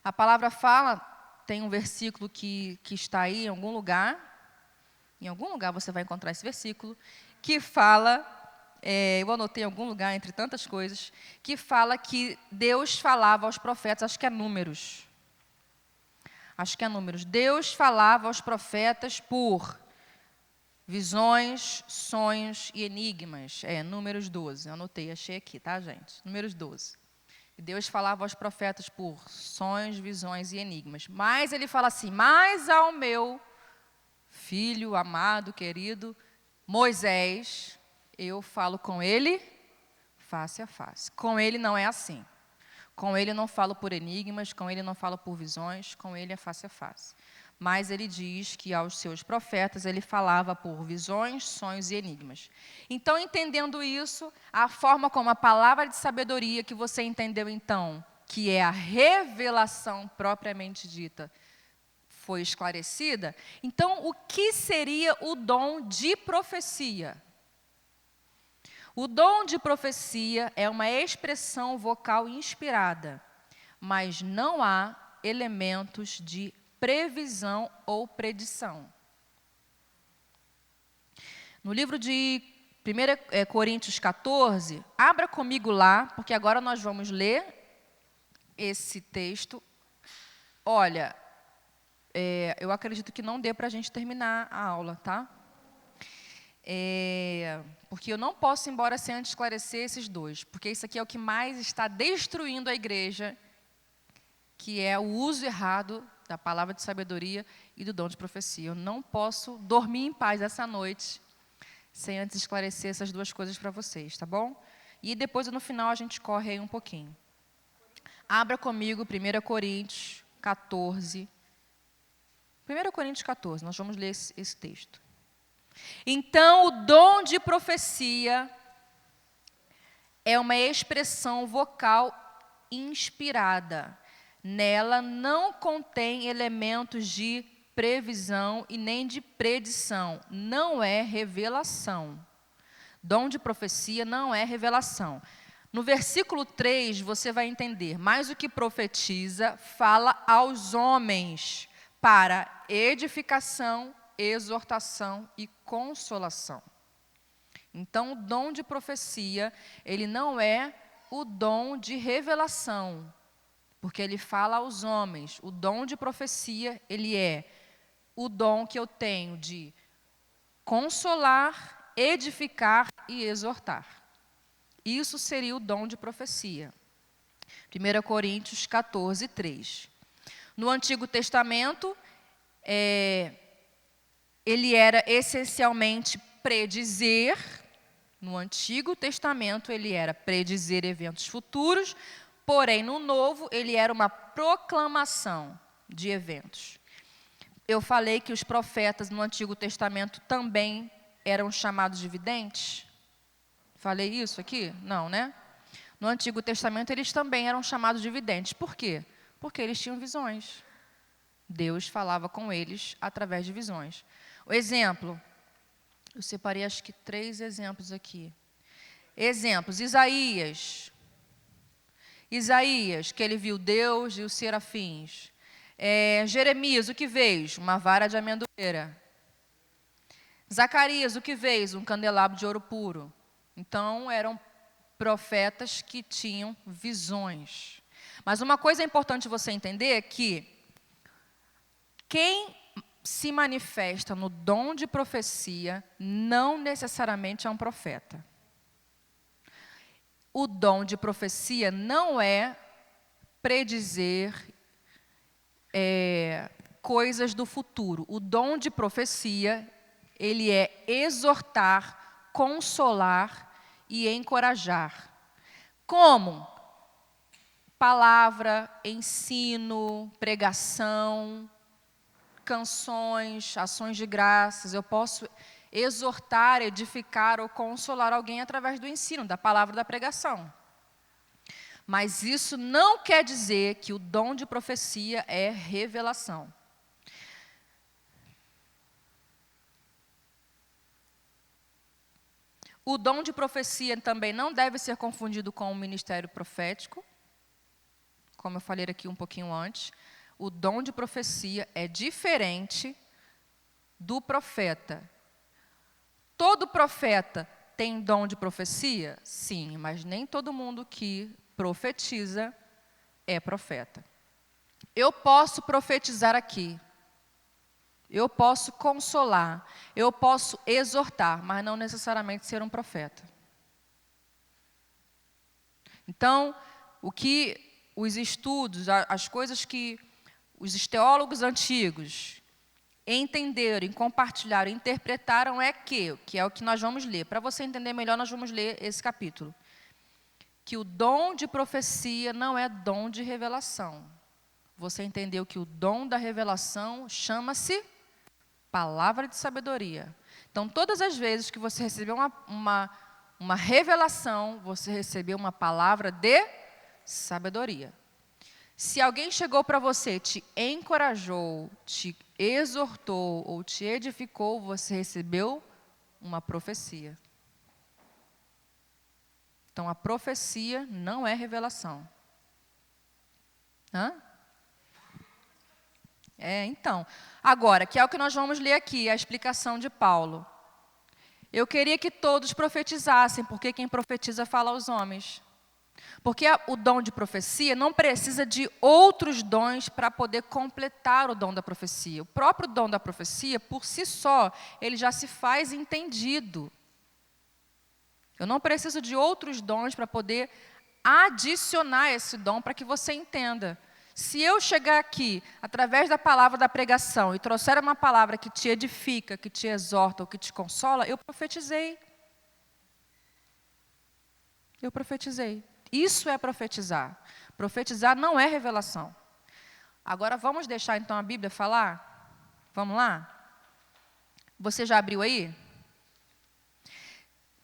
A palavra fala, tem um versículo que está aí em algum lugar você vai encontrar esse versículo, que fala, eu anotei em algum lugar entre tantas coisas, que fala que Deus falava aos profetas, acho que é Números, Deus falava aos profetas por visões, sonhos e enigmas. Números 12. Eu anotei, achei aqui, tá, gente? Números 12. E Deus falava aos profetas por sonhos, visões e enigmas. Mas ele fala assim, mas ao meu filho amado, querido, Moisés, eu falo com ele face a face. Com ele não é assim. Com ele não falo por enigmas, com ele não falo por visões, com ele é face a face. Mas ele diz que aos seus profetas ele falava por visões, sonhos e enigmas. Então, entendendo isso, a forma como a palavra de sabedoria que você entendeu então, que é a revelação propriamente dita, foi esclarecida, então o que seria o dom de profecia? O dom de profecia é uma expressão vocal inspirada, mas não há elementos de previsão ou predição. No livro de 1 Coríntios 14, abra comigo lá, porque agora nós vamos ler esse texto. Olha, eu acredito que não dê para a gente terminar a aula, tá? Porque eu não posso ir embora sem antes esclarecer esses dois, porque isso aqui é o que mais está destruindo a igreja, que é o uso errado da palavra de sabedoria e do dom de profecia. Eu não posso dormir em paz essa noite sem antes esclarecer essas duas coisas para vocês, tá bom? E depois, no final, a gente corre aí um pouquinho. Abra comigo 1 Coríntios 14. 1 Coríntios 14, nós vamos ler esse texto. Então, o dom de profecia é uma expressão vocal inspirada. Nela não contém elementos de previsão e nem de predição. Não é revelação. Dom de profecia não é revelação. No versículo 3, você vai entender. Mas o que profetiza fala aos homens para edificação, exortação e consolação. Então, o dom de profecia, ele não é o dom de revelação, porque ele fala aos homens. O dom de profecia, ele é o dom que eu tenho de consolar, edificar e exortar. Isso seria o dom de profecia. 1 Coríntios 14, 3. No Antigo Testamento, ele era essencialmente predizer. No Antigo Testamento, ele era predizer eventos futuros, porém, no Novo, ele era uma proclamação de eventos. Eu falei que os profetas no Antigo Testamento também eram chamados de videntes? Falei isso aqui? Não, né? No Antigo Testamento, eles também eram chamados de videntes. Por quê? Porque eles tinham visões. Deus falava com eles através de visões. O exemplo, eu separei acho que 3 exemplos aqui. Exemplos, Isaías, que ele viu Deus e os serafins. Jeremias, o que vês? Uma vara de amendoeira. Zacarias, o que vês? Um candelabro de ouro puro. Então, eram profetas que tinham visões. Mas uma coisa importante você entender é que quem se manifesta no dom de profecia não necessariamente é um profeta. O dom de profecia não é predizer coisas do futuro. O dom de profecia, ele é exortar, consolar e encorajar. Como? Palavra, ensino, pregação, canções, ações de graças. Eu posso exortar, edificar ou consolar alguém através do ensino, da palavra da pregação. Mas isso não quer dizer que o dom de profecia é revelação. O dom de profecia também não deve ser confundido com o ministério profético, como eu falei aqui um pouquinho antes. O dom de profecia é diferente do profeta. Todo profeta tem dom de profecia? Sim, mas nem todo mundo que profetiza é profeta. Eu posso profetizar aqui. Eu posso consolar, eu posso exortar, mas não necessariamente ser um profeta. Então, o que os estudos, as coisas que os teólogos antigos entenderam, compartilharam, interpretaram que é o que nós vamos ler. Para você entender melhor, nós vamos ler esse capítulo. Que o dom de profecia não é dom de revelação. Você entendeu que o dom da revelação chama-se palavra de sabedoria. Então, todas as vezes que você recebeu uma revelação, você recebeu uma palavra de sabedoria. Se alguém chegou para você, te encorajou, te exortou ou te edificou, você recebeu uma profecia. Então, a profecia não é revelação. Hã? Então. Agora, que é o que nós vamos ler aqui, a explicação de Paulo. Eu queria que todos profetizassem, porque quem profetiza fala aos homens. Porque o dom de profecia não precisa de outros dons para poder completar o dom da profecia. O próprio dom da profecia, por si só, ele já se faz entendido. Eu não preciso de outros dons para poder adicionar esse dom para que você entenda. Se eu chegar aqui, através da palavra da pregação, e trouxer uma palavra que te edifica, que te exorta ou que te consola, eu profetizei. Eu profetizei. Isso é profetizar. Profetizar não é revelação. Agora vamos deixar então a Bíblia falar? Vamos lá? Você já abriu aí?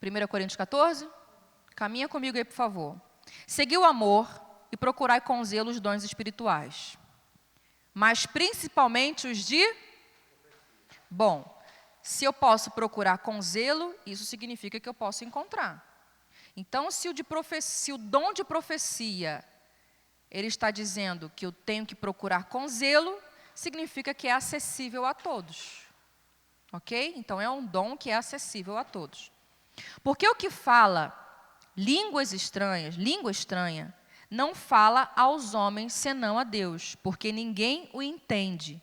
1 Coríntios 14? Caminha comigo aí, por favor. Segui o amor e procurai com zelo os dons espirituais. Mas principalmente os de... Bom, se eu posso procurar com zelo, isso significa que eu posso encontrar. Então, se o dom de profecia, ele está dizendo que eu tenho que procurar com zelo, significa que é acessível a todos. Ok? Então, é um dom que é acessível a todos. Porque o que fala línguas estranhas, língua estranha, não fala aos homens senão a Deus, porque ninguém o entende.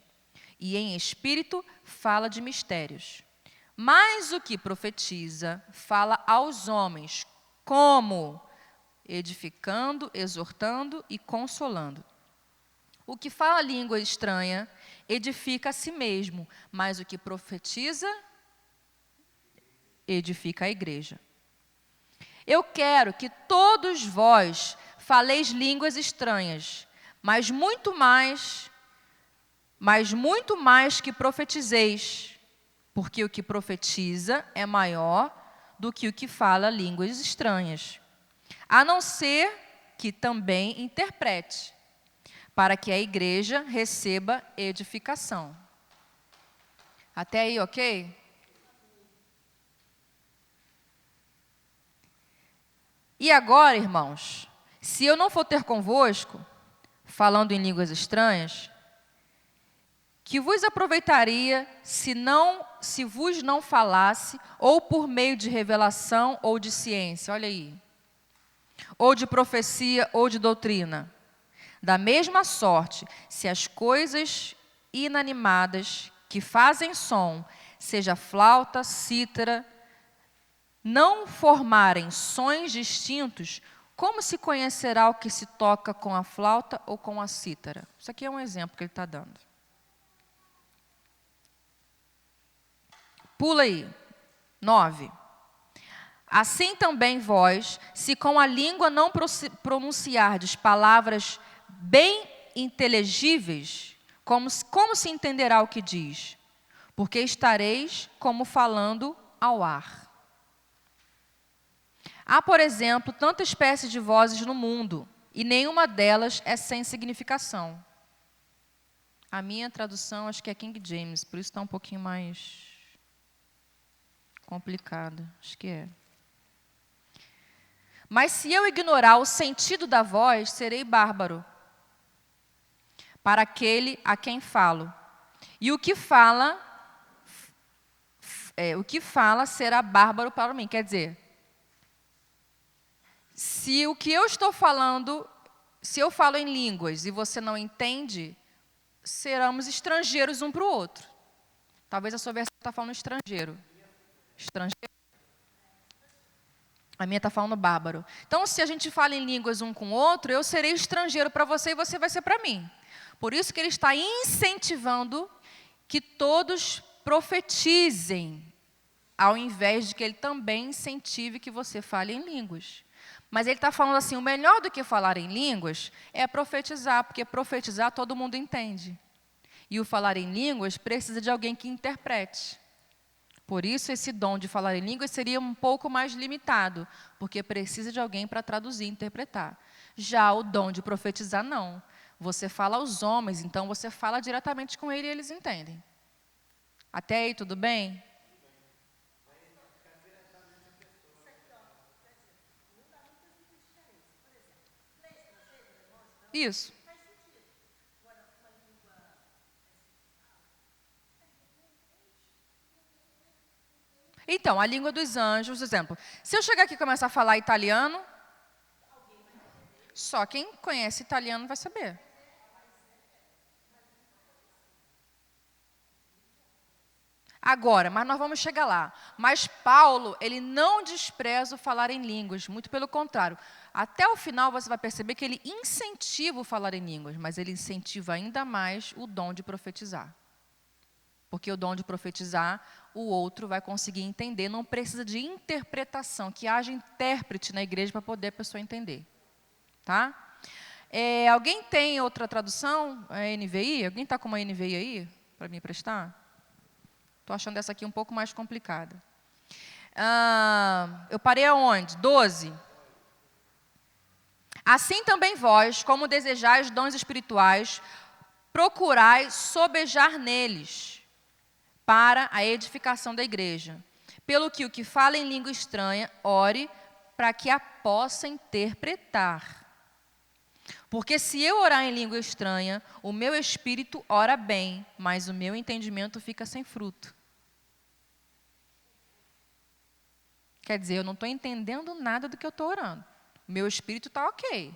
E em espírito fala de mistérios. Mas o que profetiza fala aos homens, como? Edificando, exortando e consolando. O que fala língua estranha edifica a si mesmo, mas o que profetiza edifica a igreja. Eu quero que todos vós faleis línguas estranhas, mas muito mais que profetizeis, porque o que profetiza é maior do que o que fala línguas estranhas, a não ser que também interprete, para que a igreja receba edificação. Até aí, ok? E agora, irmãos, se eu não for ter convosco, falando em línguas estranhas, que vos aproveitaria se vos não falasse, ou por meio de revelação ou de ciência, olha aí, ou de profecia ou de doutrina. Da mesma sorte, se as coisas inanimadas que fazem som, seja flauta, cítara, não formarem sons distintos, como se conhecerá o que se toca com a flauta ou com a cítara? Isso aqui é um exemplo que ele está dando. Pula aí. 9. Assim também vós, se com a língua não pronunciardes palavras bem inteligíveis, como se entenderá o que diz? Porque estareis como falando ao ar. Há, por exemplo, tanta espécie de vozes no mundo, e nenhuma delas é sem significação. A minha tradução acho que é King James, por isso está um pouquinho mais complicado. Acho que é. Mas se eu ignorar o sentido da voz, serei bárbaro para aquele a quem falo. E o que fala será bárbaro para mim. Quer dizer, se o que eu estou falando, se eu falo em línguas e você não entende, seremos estrangeiros um para o outro. Talvez a sua versão está falando estrangeiro. Estrangeiro? A minha está falando bárbaro. Então, se a gente fala em línguas um com o outro, eu serei estrangeiro para você e você vai ser para mim. Por isso que ele está incentivando que todos profetizem, ao invés de que ele também incentive que você fale em línguas. Mas ele está falando assim, o melhor do que falar em línguas é profetizar, porque profetizar todo mundo entende. E o falar em línguas precisa de alguém que interprete. Por isso, esse dom de falar em línguas seria um pouco mais limitado, porque precisa de alguém para traduzir e interpretar. Já o dom de profetizar, não. Você fala aos homens, então você fala diretamente com ele e eles entendem. Até aí, tudo bem? Isso. Então, a língua dos anjos, por exemplo, se eu chegar aqui e começar a falar italiano, só quem conhece italiano vai saber. Agora, mas nós vamos chegar lá. Mas Paulo, ele não despreza o falar em línguas, muito pelo contrário. Até o final você vai perceber que ele incentiva o falar em línguas, mas ele incentiva ainda mais o dom de profetizar. Porque o dom de profetizar, o outro vai conseguir entender, não precisa de interpretação, que haja intérprete na igreja para poder a pessoa entender. Tá? Alguém tem outra tradução? NVI? Alguém está com uma NVI aí para me emprestar? Estou achando essa aqui um pouco mais complicada. Eu parei aonde? 12. Assim também vós, como desejais dons espirituais, procurai sobejar neles, para a edificação da igreja. Pelo que o que fala em língua estranha, ore para que a possa interpretar. Porque se eu orar em língua estranha, o meu espírito ora bem, mas o meu entendimento fica sem fruto. Quer dizer, eu não estou entendendo nada do que eu estou orando. O meu espírito está ok,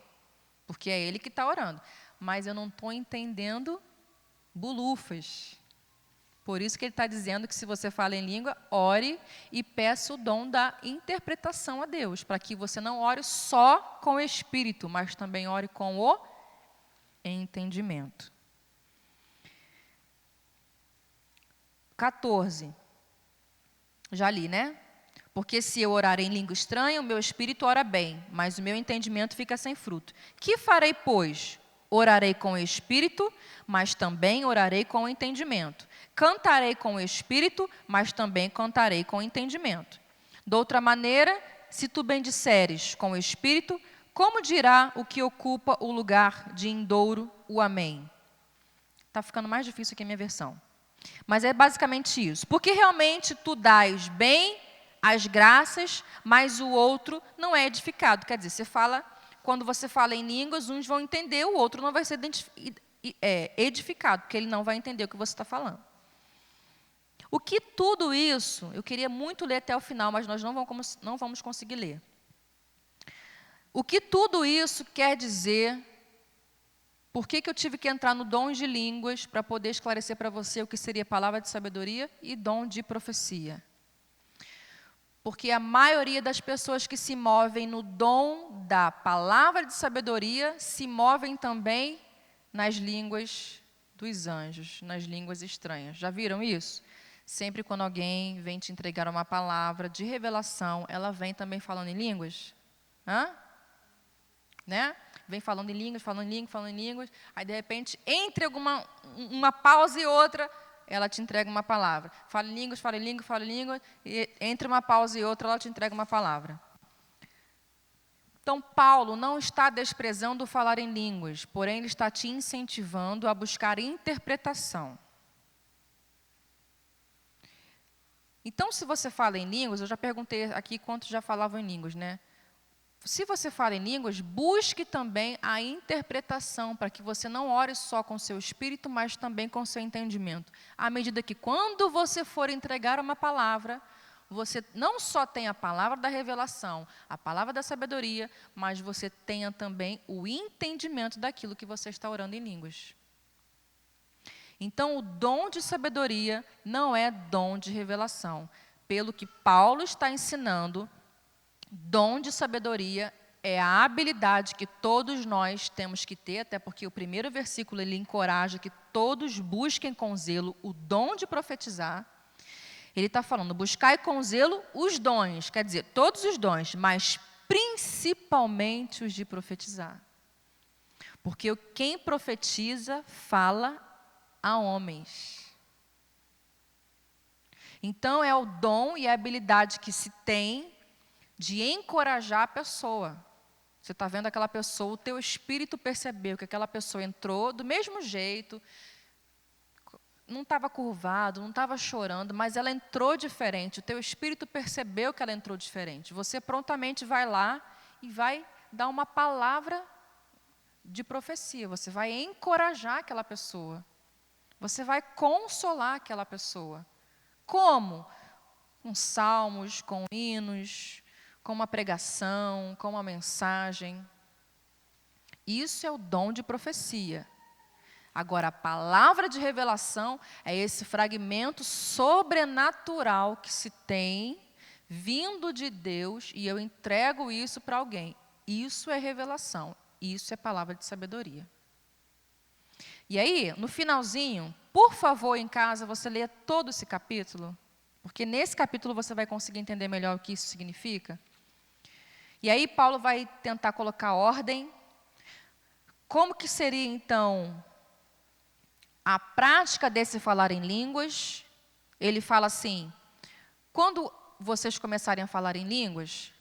porque é ele que está orando. Mas eu não estou entendendo bulufas. Por isso que ele está dizendo que se você fala em língua, ore e peça o dom da interpretação a Deus, para que você não ore só com o espírito, mas também ore com o entendimento. 14. Já li, né? Porque se eu orar em língua estranha, o meu espírito ora bem, mas o meu entendimento fica sem fruto. Que farei, pois? Orarei com o espírito, mas também orarei com o entendimento. Cantarei com o espírito, mas também cantarei com o entendimento. De outra maneira, se tu bendisseres com o espírito, como dirá o que ocupa o lugar de endouro o amém? Está ficando mais difícil aqui a minha versão. Mas é basicamente isso. Porque realmente tu dás bem as graças, mas o outro não é edificado. Quer dizer, quando você fala em línguas, uns vão entender, o outro não vai ser edificado, porque ele não vai entender o que você está falando. O que tudo isso, eu queria muito ler até o final, mas nós não vamos conseguir ler. O que tudo isso quer dizer Por que eu tive que entrar no dom de línguas para poder esclarecer para você o que seria palavra de sabedoria e dom de profecia? Porque a maioria das pessoas que se movem no dom da palavra de sabedoria se movem também nas línguas dos anjos, nas línguas estranhas. Já viram isso? Sempre quando alguém vem te entregar uma palavra de revelação, ela vem também falando em línguas? Hã? Né? Vem falando em línguas, falando em línguas, falando em línguas. Aí, de repente, entre uma pausa e outra, ela te entrega uma palavra. Fala em línguas, fala em línguas, fala em línguas. E entre uma pausa e outra, ela te entrega uma palavra. Então, Paulo não está desprezando o falar em línguas, porém, ele está te incentivando a buscar interpretação. Então, se você fala em línguas, eu já perguntei aqui quantos já falavam em línguas, né? Se você fala em línguas, busque também a interpretação, para que você não ore só com o seu espírito, mas também com o seu entendimento. À medida que, quando você for entregar uma palavra, você não só tem a palavra da revelação, a palavra da sabedoria, mas você tenha também o entendimento daquilo que você está orando em línguas. Então, o dom de sabedoria não é dom de revelação. Pelo que Paulo está ensinando, dom de sabedoria é a habilidade que todos nós temos que ter, até porque o primeiro versículo ele encoraja que todos busquem com zelo o dom de profetizar. Ele está falando, buscai com zelo os dons, quer dizer, todos os dons, mas principalmente os de profetizar. Porque quem profetiza fala a homens. Então, é o dom e a habilidade que se tem de encorajar a pessoa. Você está vendo aquela pessoa, o teu espírito percebeu que aquela pessoa entrou do mesmo jeito, não estava curvado, não estava chorando, mas ela entrou diferente. O teu espírito percebeu que ela entrou diferente. Você prontamente vai lá e vai dar uma palavra de profecia. Você vai encorajar aquela pessoa. Você vai consolar aquela pessoa. Como? Com salmos, com hinos, com uma pregação, com uma mensagem. Isso é o dom de profecia. Agora, a palavra de revelação é esse fragmento sobrenatural que se tem, vindo de Deus, e eu entrego isso para alguém. Isso é revelação, isso é palavra de sabedoria. E aí, no finalzinho, por favor, em casa, você leia todo esse capítulo, porque nesse capítulo você vai conseguir entender melhor o que isso significa. E aí, Paulo vai tentar colocar ordem. Como que seria, então, a prática desse falar em línguas? Ele fala assim, quando vocês começarem a falar em línguas,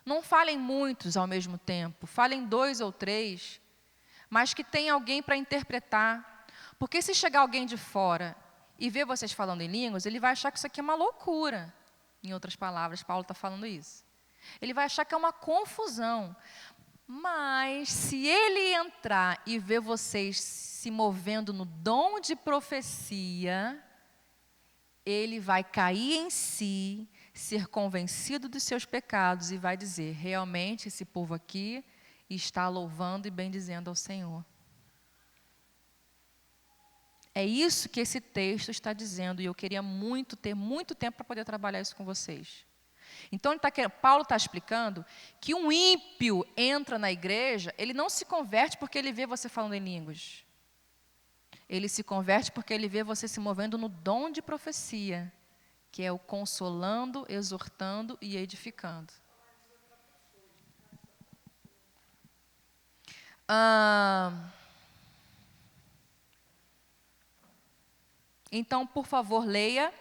não falem muitos ao mesmo tempo, falem 2 ou 3, mas que tenha alguém para interpretar. Porque se chegar alguém de fora e ver vocês falando em línguas, ele vai achar que isso aqui é uma loucura. Em outras palavras, Paulo está falando isso. Ele vai achar que é uma confusão. Mas, se ele entrar e ver vocês se movendo no dom de profecia, ele vai cair em si, ser convencido dos seus pecados e vai dizer, realmente esse povo aqui está louvando e bendizendo ao Senhor. É isso que esse texto está dizendo, e eu queria ter muito tempo para poder trabalhar isso com vocês. Então, Paulo está explicando que um ímpio entra na igreja, ele não se converte porque ele vê você falando em línguas. Ele se converte porque ele vê você se movendo no dom de profecia, que é o consolando, exortando e edificando. Então, por favor, leia.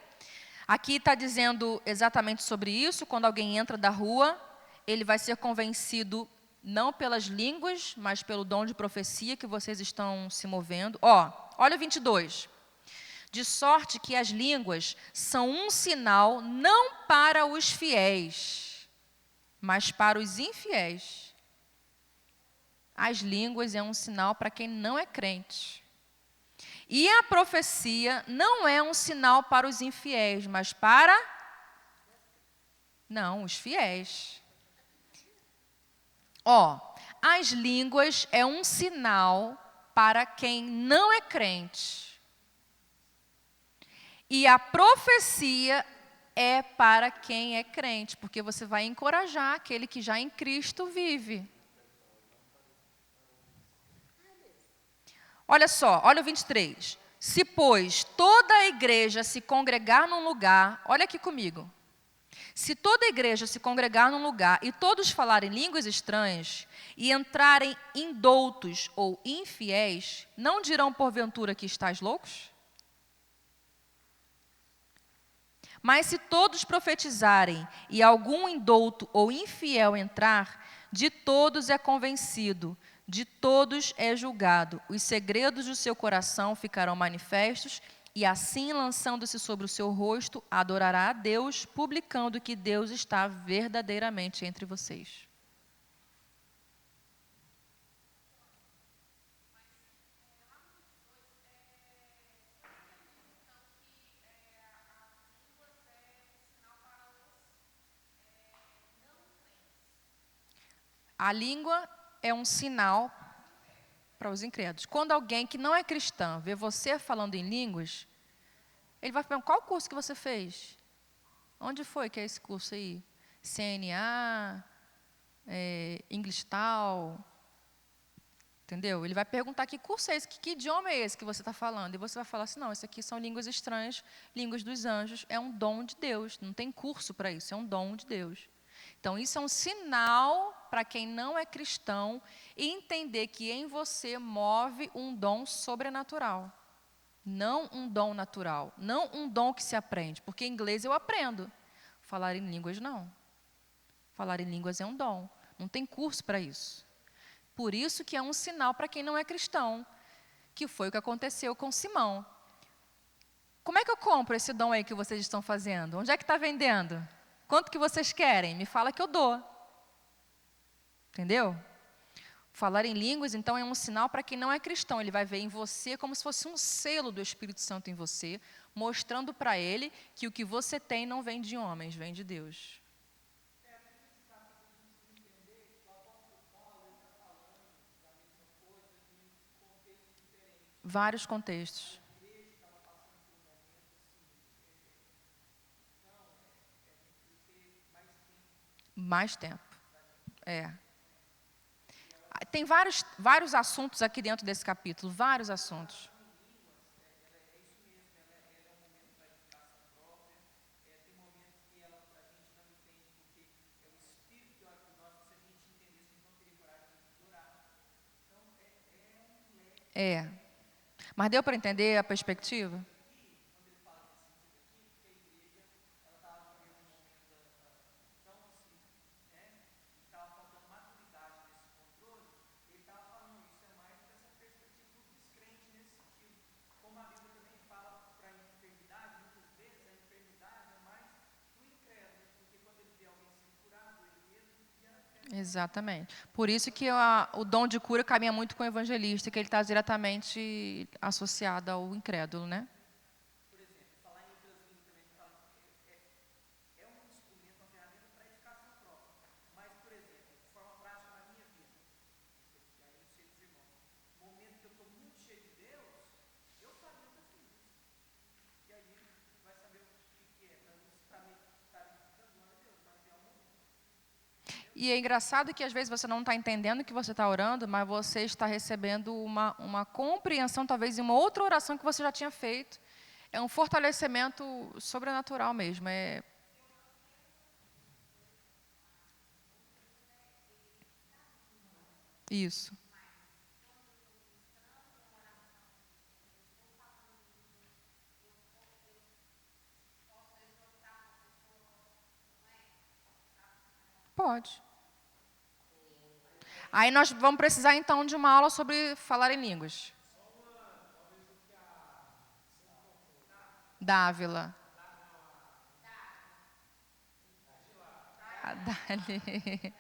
Aqui está dizendo exatamente sobre isso. Quando alguém entra da rua, ele vai ser convencido não pelas línguas, mas pelo dom de profecia que vocês estão se movendo. Olha o 22. De sorte que as línguas são um sinal não para os fiéis, mas para os infiéis. As línguas é um sinal para quem não é crente. E a profecia não é um sinal para os infiéis, mas para... Não, os fiéis. As línguas é um sinal para quem não é crente. E a profecia é para quem é crente, porque você vai encorajar aquele que já em Cristo vive. Olha só, olha o 23. Se, pois, toda a igreja se congregar num lugar, olha aqui comigo. Se toda a igreja se congregar num lugar e todos falarem línguas estranhas e entrarem indoutos ou infiéis, não dirão porventura que estáis loucos? Mas se todos profetizarem e algum indouto ou infiel entrar, de todos é convencido, de todos é julgado. Os segredos do seu coração ficarão manifestos, e assim, lançando-se sobre o seu rosto, adorará a Deus, publicando que Deus está verdadeiramente entre vocês. A língua é um sinal para os incrédulos. Quando alguém que não é cristão vê você falando em línguas, ele vai perguntar: qual curso que você fez? Onde foi que é esse curso aí? CNA, English Tal, entendeu? Ele vai perguntar que curso é esse, que idioma é esse que você está falando? E você vai falar assim: não, isso aqui são línguas estranhas, línguas dos anjos, é um dom de Deus, não tem curso para isso, é um dom de Deus. Então, isso é um sinal para quem não é cristão entender que em você move um dom sobrenatural. Não um dom natural, não um dom que se aprende, porque em inglês eu aprendo. Falar em línguas, não. Falar em línguas é um dom, não tem curso para isso. Por isso que é um sinal para quem não é cristão, que foi o que aconteceu com Simão. Como é que eu compro esse dom aí que vocês estão fazendo? Onde é que está vendendo? Quanto que vocês querem? Me fala que eu dou. Entendeu? Falar em línguas, então, é um sinal para quem não é cristão. Ele vai ver em você como se fosse um selo do Espírito Santo em você, mostrando para ele que o que você tem não vem de homens, vem de Deus. Vários contextos. Mais tempo. É. Tem vários assuntos aqui dentro desse capítulo, vários assuntos. É. Mas deu para entender a perspectiva? Exatamente. Por isso que o dom de cura caminha muito com o evangelista, que ele está diretamente associado ao incrédulo, né? E é engraçado que às vezes você não está entendendo que você está orando, mas você está recebendo uma compreensão, talvez, em uma outra oração que você já tinha feito. É um fortalecimento sobrenatural mesmo. Isso. Pode. Aí nós vamos precisar, então, de uma aula sobre falar em línguas. Dávila. A Dali.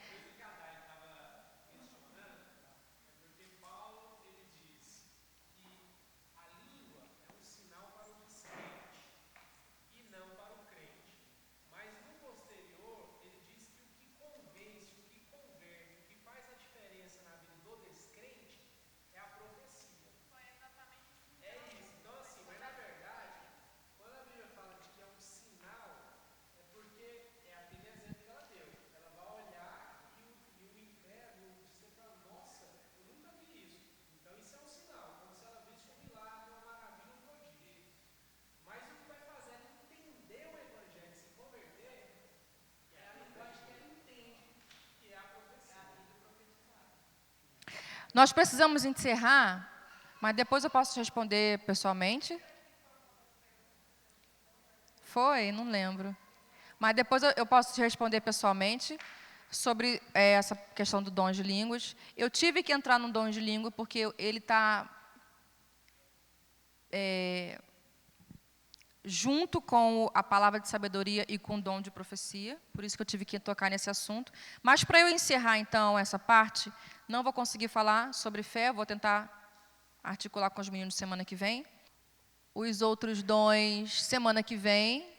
Nós precisamos encerrar, mas depois eu posso responder pessoalmente? Foi? Não lembro. Mas depois eu posso te responder pessoalmente sobre essa questão do dom de línguas. Eu tive que entrar no dom de língua porque ele está junto com a palavra de sabedoria e com o dom de profecia. Por isso que eu tive que tocar nesse assunto. Mas para eu encerrar, então, essa parte, não vou conseguir falar sobre fé, vou tentar articular com os meninos semana que vem. Os outros dons, semana que vem,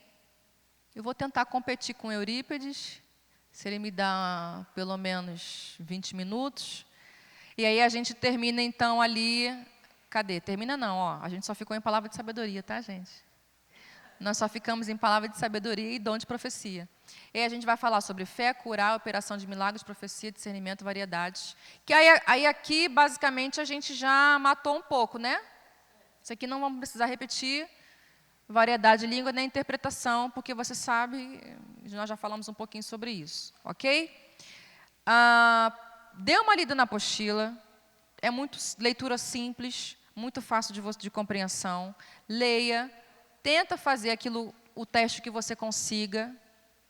eu vou tentar competir com Eurípides, se ele me dá pelo menos 20 minutos. E aí a gente termina, então, ali... Cadê? Termina não, ó. A gente só ficou em palavra de sabedoria, tá, gente? Nós só ficamos em palavra de sabedoria e dom de profecia. E aí a gente vai falar sobre fé, curar, operação de milagres, profecia, discernimento, variedades. Que aí aqui, basicamente, a gente já matou um pouco, né? Isso aqui não vamos precisar repetir. Variedade de língua nem interpretação, porque você sabe, nós já falamos um pouquinho sobre isso, ok? Dê uma lida na apostila. É muito leitura simples, muito fácil de compreensão. Leia. Tenta fazer o teste que você consiga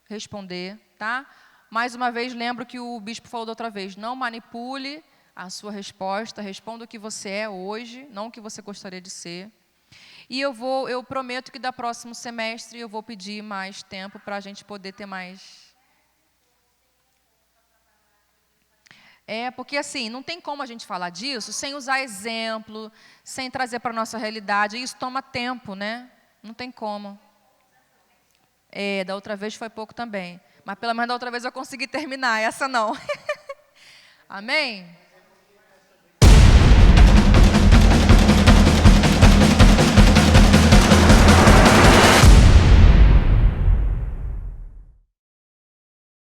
responder, tá? Mais uma vez, lembro que o bispo falou da outra vez, não manipule a sua resposta, responda o que você é hoje, não o que você gostaria de ser. E eu prometo que da próximo semestre eu vou pedir mais tempo para a gente poder ter mais... porque assim, não tem como a gente falar disso sem usar exemplo, sem trazer para a nossa realidade, e isso toma tempo, né? Não tem como. Da outra vez foi pouco também. Mas pelo menos da outra vez eu consegui terminar, essa não. Amém?